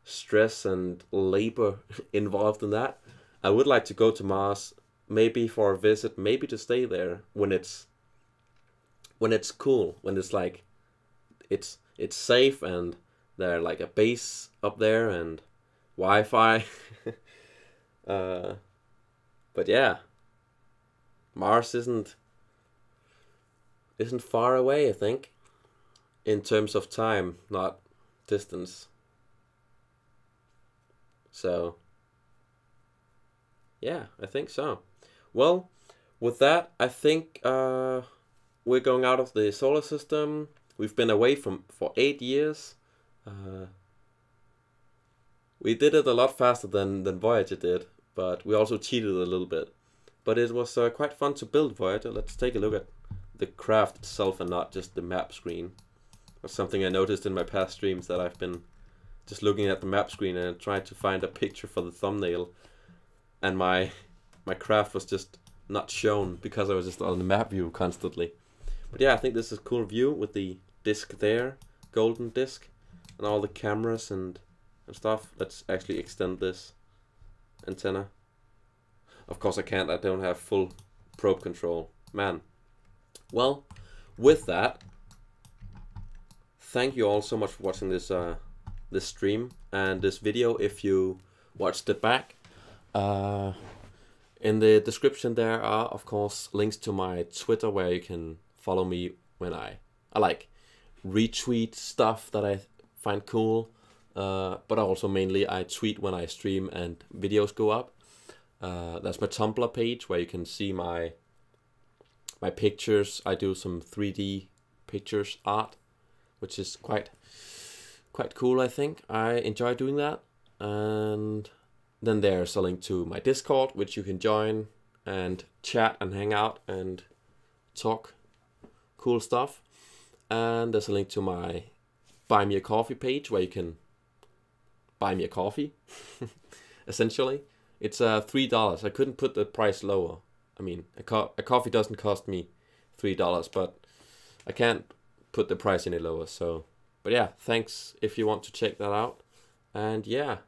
stress and labor involved in that. I would like to go to Mars, maybe for a visit, maybe to stay there when it's cool, when it's like it's safe and there's like a base up there and Wi-Fi. But yeah, Mars isn't far away, I think, in terms of time, not distance. So yeah, I think so. Well, with that, I think we're going out of the solar system. We've been away for 8 years. We did it a lot faster than Voyager did, but we also cheated a little bit. But it was quite fun to build Voyager. Let's take a look at the craft itself and not just the map screen. That's something I noticed in my past streams, that I've been just looking at the map screen and trying to find a picture for the thumbnail, and my craft was just not shown because I was just on the map view constantly. But yeah, I think this is a cool view with the disc there, golden disc, and all the cameras and stuff. Let's actually extend this antenna. Of course I can't, I don't have full probe control. Man. Well, with that, thank you all so much for watching this this stream and this video. If you watched it back, in the description there are, of course, links to my Twitter where you can follow me when I like retweet stuff that I find cool, but also mainly I tweet when I stream and videos go up. That's my Tumblr page where you can see my pictures. I do some 3D pictures art, which is quite cool, I think. I enjoy doing that. And then there's a link to my Discord, which you can join and chat and hang out and talk cool stuff. And there's a link to my Buy Me a Coffee page where you can buy me a coffee, essentially. It's $3. I couldn't put the price lower. I mean, a coffee doesn't cost me $3, but I can't put the price any lower. So, but yeah, thanks if you want to check that out. And yeah,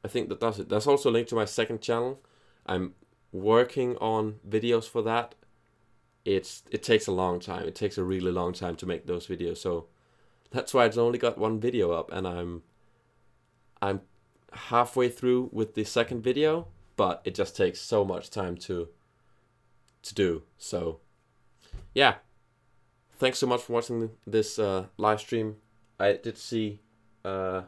I think that does it. There's also a link to my second channel. I'm working on videos for that. It takes a long time. It takes a really long time to make those videos. So that's why it's only got one video up, and I'm halfway through with the second video, but it just takes so much time to do. So yeah, thanks so much for watching this live stream. I did see some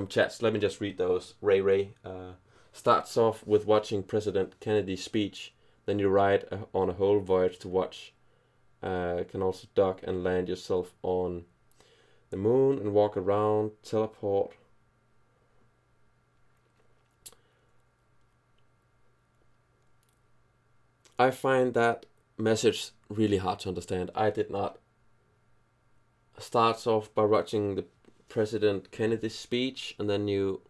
chats. Let me just read those. Ray starts off with watching President Kennedy's speech, then you ride on a whole voyage to watch. Can also dock and land yourself on the moon and walk around, teleport. I find that message really hard to understand. I did not. Starts off by watching the President Kennedy's speech, and then you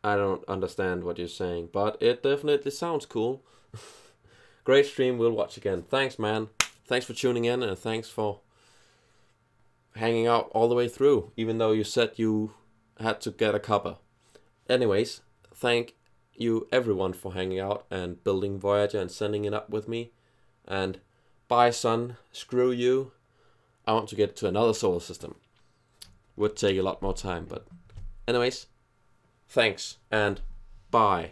I don't understand what you're saying, but it definitely sounds cool. Great stream, we'll watch again. Thanks, man. Thanks for tuning in, and thanks for hanging out all the way through, even though you said you had to get a cuppa. Anyways, thank you everyone for hanging out and building Voyager and sending it up with me. And bye, son. Screw you. I want to get to another solar system. Would take a lot more time, but anyways, thanks and bye.